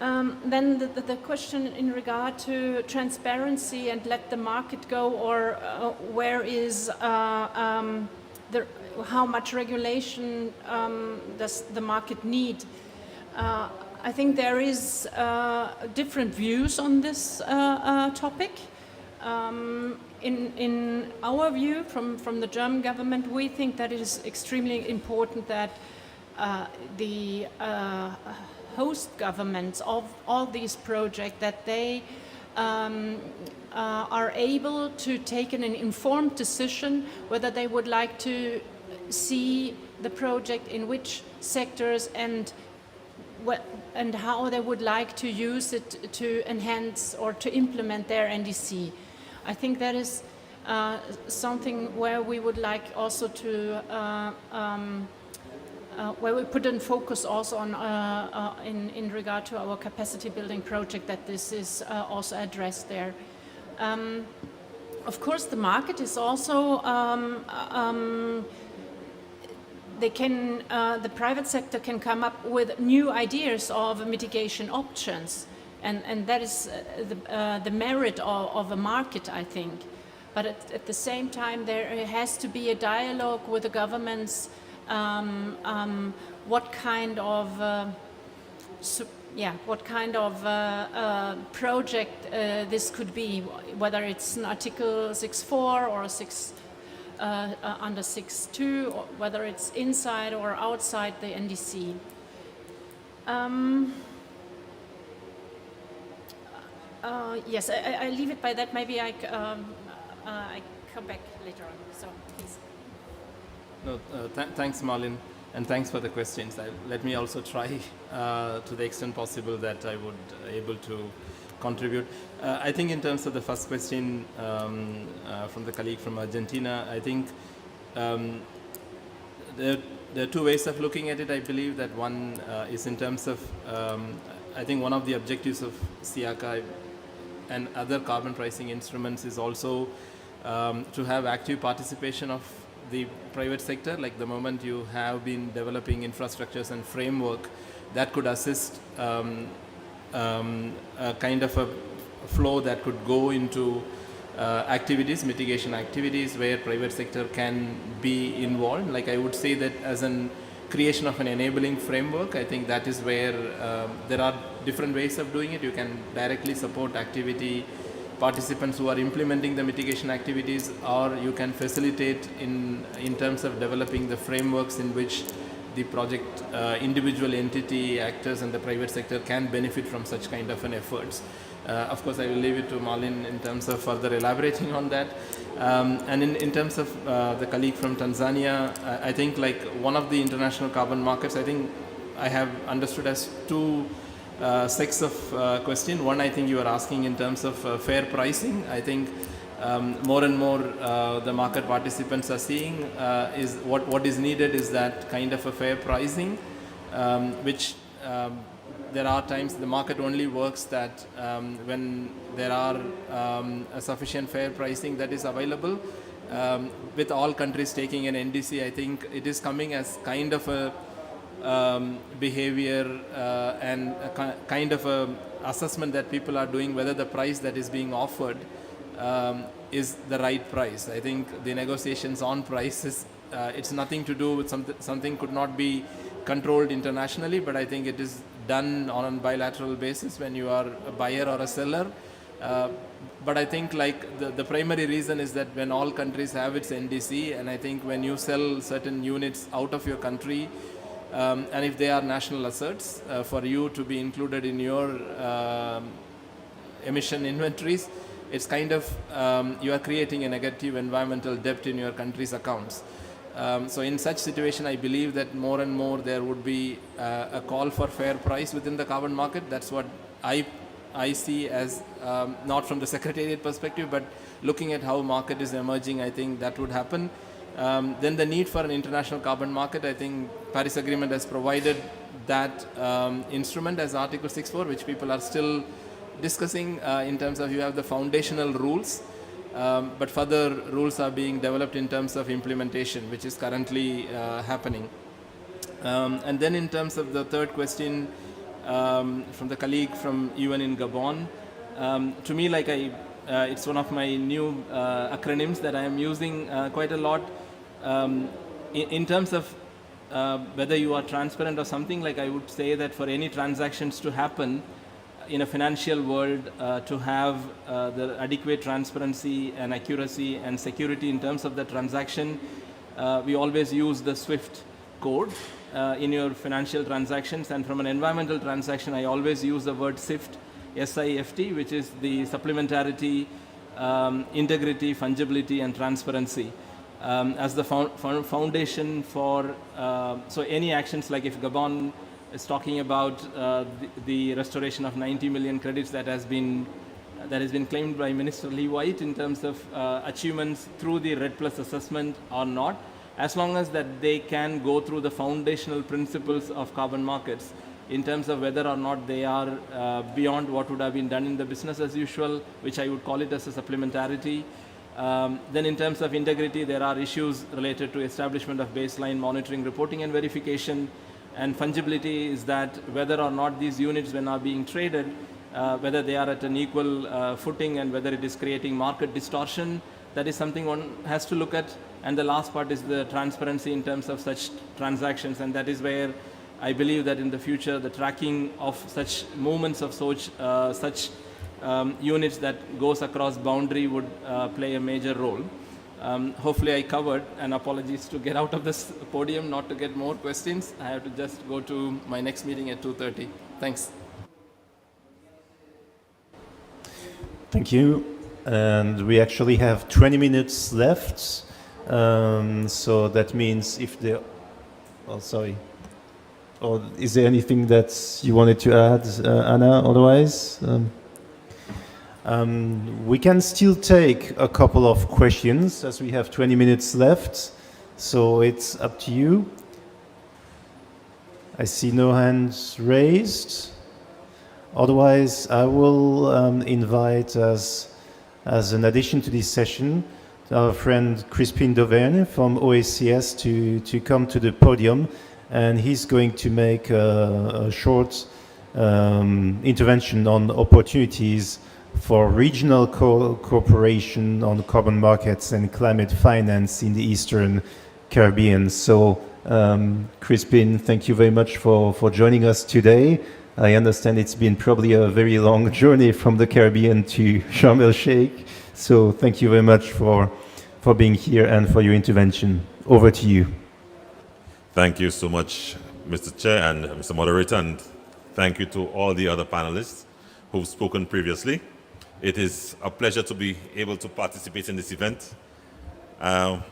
Then the question in regard to transparency and let the market go, or where is how much regulation does the market need? I think there is different views on this topic. In our view, from the German government, we think that it is extremely important that the host governments of all these projects, that they are able to take an informed decision whether they would like to see the project in which sectors and how they would like to use it to enhance or to implement their NDC. I think that is something where we would like also to where we put in focus also on in regard to our capacity building project, that this is also addressed there. Of course, the market is also the private sector can come up with new ideas of mitigation options, and that is the merit of a market, I think. But at the same time, there has to be a dialogue with the governments. What kind of project this could be, whether it's an Article 6.4 or under 6.2, or whether it's inside or outside the NDC. Yes, I leave it by that. Maybe I come back later on. So please. No, thanks, Marlene, and thanks for the questions. Let me also try to the extent possible that I would able to contribute. I think in terms of the first question from the colleague from Argentina, I think there are two ways of looking at it. I believe that one is in terms of, I think one of the objectives of SIACA and other carbon pricing instruments is also to have active participation of the private sector. Like the moment you have been developing infrastructures and framework that could assist a kind of a flow that could go into activities, mitigation activities where private sector can be involved. Like I would say that as an creation of an enabling framework, I think that is where there are different ways of doing it. You can directly support activity participants who are implementing the mitigation activities, or you can facilitate in terms of developing the frameworks in which the project individual entity actors and the private sector can benefit from such kind of an efforts. Of course, I will leave it to Marlene in terms of further elaborating on that. And in terms of the colleague from Tanzania, I think like one of the international carbon markets, I think I have understood as two sets of question. One, I think you are asking in terms of fair pricing. I think more and more the market participants are seeing is what is needed is that kind of a fair pricing, which there are times the market only works that when there are a sufficient fair pricing that is available. With all countries taking an NDC, I think it is coming as kind of a behavior and a kind of a assessment that people are doing whether the price that is being offered is the right price. I think the negotiations on prices, it's nothing to do with something could not be controlled internationally, but I think it is done on a bilateral basis when you are a buyer or a seller. But I think like the primary reason is that when all countries have its NDC, and I think when you sell certain units out of your country, and if they are national assets, for you to be included in your emission inventories, it's kind of, you are creating a negative environmental debt in your country's accounts. So in such situation, I believe that more and more there would be a call for fair price within the carbon market. That's what I see as, not from the Secretariat perspective, but looking at how market is emerging, I think that would happen. Then the need for an international carbon market, I think Paris Agreement has provided that instrument as Article 6.4, which people are still discussing in terms of you have the foundational rules, but further rules are being developed in terms of implementation, which is currently happening. And then in terms of the third question, from the colleague from UN in Gabon. To me, like it's one of my new acronyms that I am using quite a lot. In terms of whether you are transparent or something, like I would say that for any transactions to happen in a financial world, to have the adequate transparency and accuracy and security in terms of the transaction, we always use the SWIFT code in your financial transactions. And from an environmental transaction, I always use the word SIFT, SIFT, which is the supplementarity, integrity, fungibility, and transparency. As the foundation for, so any actions, like if Gabon is talking about the restoration of 90 million credits that has been claimed by Minister Lee White in terms of achievements through the RED+ assessment or not, as long as that they can go through the foundational principles of carbon markets in terms of whether or not they are beyond what would have been done in the business as usual, which I would call it as a supplementarity. Then in terms of integrity, there are issues related to establishment of baseline monitoring, reporting and verification. And fungibility is that whether or not these units, when are being traded, whether they are at an equal footing and whether it is creating market distortion, that is something one has to look at. And the last part is the transparency in terms of such transactions, and that is where I believe that in the future the tracking of such movements of such units that goes across boundary would play a major role. Hopefully I covered, and apologies to get out of this podium, not to get more questions. I have to just go to my next meeting at 2:30. Thanks. Thank you. And we actually have 20 minutes left. So that means if there, oh, sorry. Or is there anything that you wanted to add, Anna, otherwise? We can still take a couple of questions as we have 20 minutes left. So it's up to you. I see no hands raised. Otherwise, I will invite as an addition to this session, our friend Crispin Dauvergne from OACS to come to the podium, and he's going to make a short intervention on opportunities for regional cooperation on carbon markets and climate finance in the Eastern Caribbean. So, Crispin, thank you very much for joining us today. I understand it's been probably a very long journey from the Caribbean to Sharm el-Sheikh. So thank you very much for being here and for your intervention. Over to you. Thank you so much, Mr. Chair and Mr. Moderator, and thank you to all the other panelists who've spoken previously. It is a pleasure to be able to participate in this event. I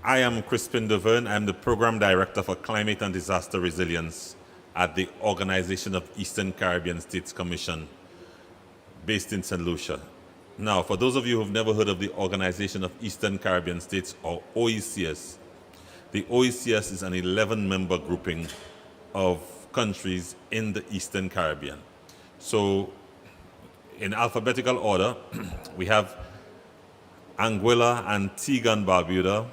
am Crispin Dauvergne. I'm the Program Director for Climate and Disaster Resilience at the Organization of Eastern Caribbean States Commission, based in St. Lucia. Now, for those of you who've never heard of the Organization of Eastern Caribbean States, or OECS, the OECS is an 11-member grouping of countries in the Eastern Caribbean. So, in alphabetical order, we have Anguilla, Antigua and Barbuda,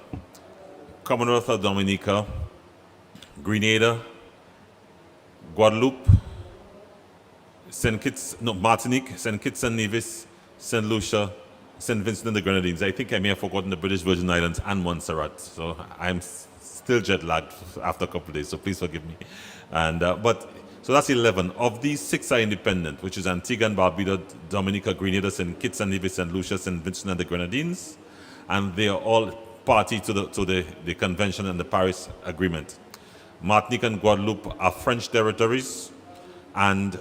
Commonwealth of Dominica, Grenada, Guadeloupe, Martinique, St. Kitts and Nevis, St. Lucia, St. Vincent and the Grenadines. I think I may have forgotten the British Virgin Islands and Montserrat. So I'm still jet lagged after a couple of days, so please forgive me. And so that's 11. Of these, 6 are independent, which is Antigua and Barbuda, Dominica, Grenada, St. Kitts and Nevis, St. Lucia, St. Vincent and the Grenadines. And they are all party to the convention and the Paris Agreement. Martinique and Guadeloupe are French territories, and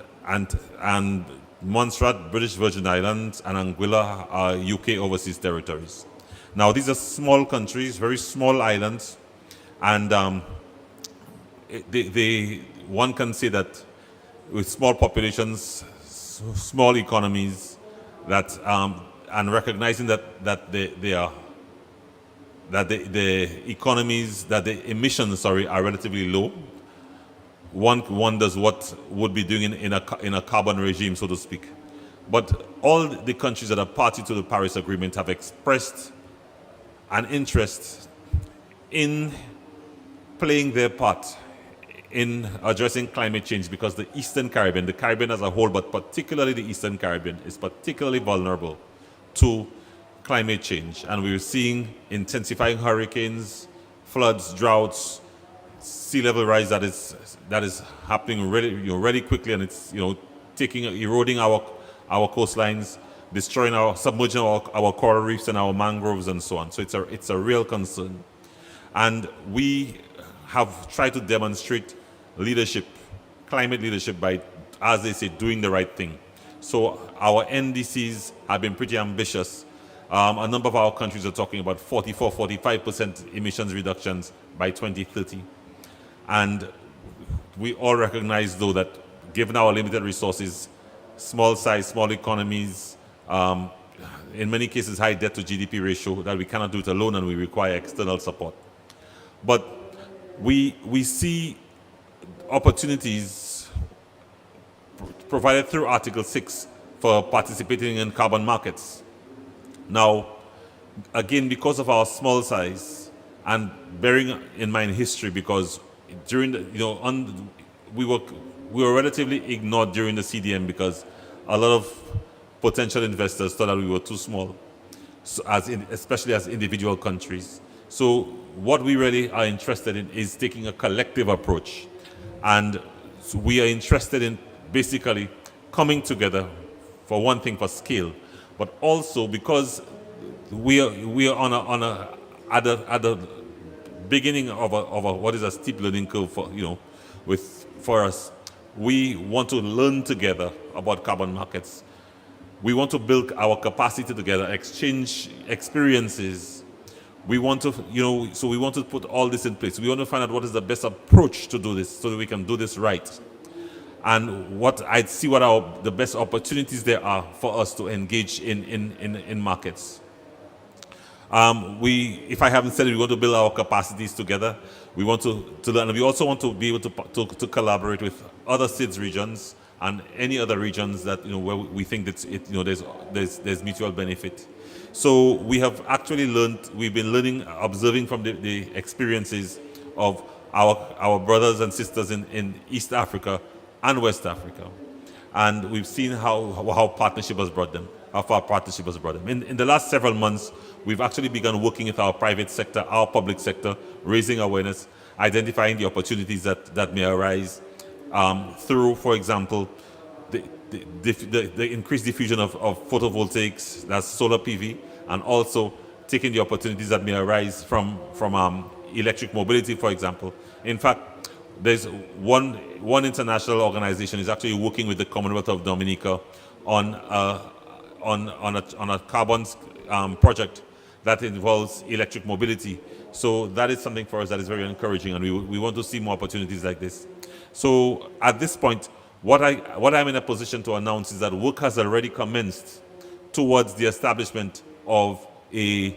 Montserrat, British Virgin Islands, and Anguilla are UK overseas territories. Now, these are small countries, very small islands, and one can say that with small populations, small economies, that and recognizing that the economies, that the emissions, are relatively low, one wonders what would be doing in a carbon regime, so to speak. But all the countries that are party to the Paris Agreement have expressed an interest in playing their part in addressing climate change because the Eastern Caribbean, the Caribbean as a whole, but particularly the Eastern Caribbean, is particularly vulnerable to climate change. And we're seeing intensifying hurricanes, floods, droughts, sea level rise that is happening really quickly, and it's eroding our coastlines, destroying submerging our coral reefs and our mangroves and so on. So it's a real concern. And we have tried to demonstrate leadership, climate leadership, by, as they say, doing the right thing. So our NDCs have been pretty ambitious. A number of our countries are talking about 44-45% emissions reductions by 2030. And we all recognize, though, that given our limited resources, small size, small economies, in many cases high debt to GDP ratio, that we cannot do it alone and we require external support. But we see opportunities provided through Article 6 for participating in carbon markets. Now, again, because of our small size and bearing in mind history, because during the, we were relatively ignored during the CDM because a lot of potential investors thought that we were too small, so especially as individual countries. So what we really are interested in is taking a collective approach. And so we are interested in basically coming together, for one thing, for scale, but also because we are at the beginning of what is a steep learning curve for us. We want to learn together about carbon markets. We want to build our capacity together, exchange experiences. We want to, so we want to put all this in place. We want to find out what is the best approach to do this so that we can do this right. And what the best opportunities there are for us to engage in markets. If I haven't said it, we want to build our capacities together. We want to learn. We also want to be able to collaborate with other SIDS regions and any other regions that where we think that there's mutual benefit. So we have actually learned. We've been learning, observing from the experiences of our brothers and sisters in East Africa and West Africa, and we've seen how partnership has brought them. How far partnership has brought them. In the last several months, we've actually begun working with our private sector, our public sector, raising awareness, identifying the opportunities that may arise through, for example, the increased diffusion of photovoltaics, that's solar PV, and also taking the opportunities that may arise from electric mobility, for example. In fact, there's one international organization is actually working with the Commonwealth of Dominica on a carbon project that involves electric mobility. So that is something for us that is very encouraging, and we want to see more opportunities like this. So at this point, what I'm in a position to announce is that work has already commenced towards the establishment of an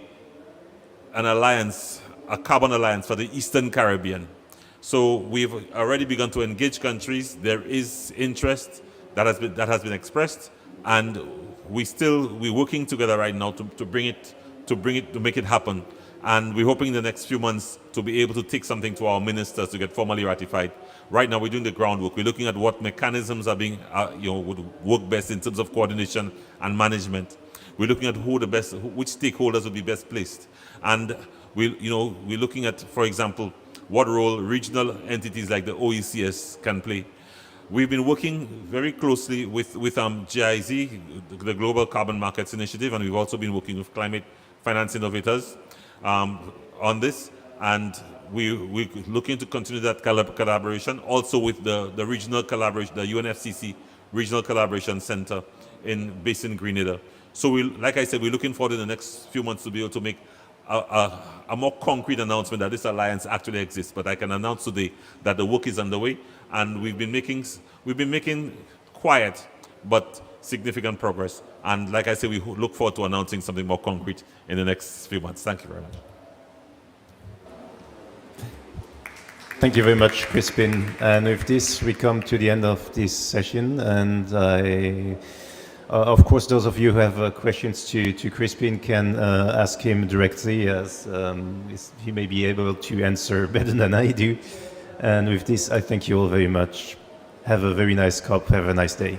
alliance, a carbon alliance for the Eastern Caribbean. So we've already begun to engage countries. There is interest that has been expressed, and we're working together right now to make it happen. And we're hoping in the next few months to be able to take something to our ministers to get formally ratified. Right now, we're doing the groundwork. We're looking at what mechanisms are would work best in terms of coordination and management. We're looking at which stakeholders would be best placed. And we're looking at, for example, what role regional entities like the OECS can play. We've been working very closely with GIZ, the Global Carbon Markets Initiative, and we've also been working with Climate Finance Innovators on this. And we're looking to continue that collaboration, also with the regional collaboration, the UNFCCC Regional Collaboration Center based in Grenada. So like I said, we're looking forward in the next few months to be able to make a more concrete announcement that this alliance actually exists. But I can announce today that the work is underway, and we've been making quiet but significant progress. And like I said, we look forward to announcing something more concrete in the next few months. Thank you very much. Thank you very much, Crispin. And with this, we come to the end of this session. And of course, those of you who have questions to Crispin can ask him directly, as he may be able to answer better than I do. And with this, I thank you all very much. Have a very nice COP. Have a nice day.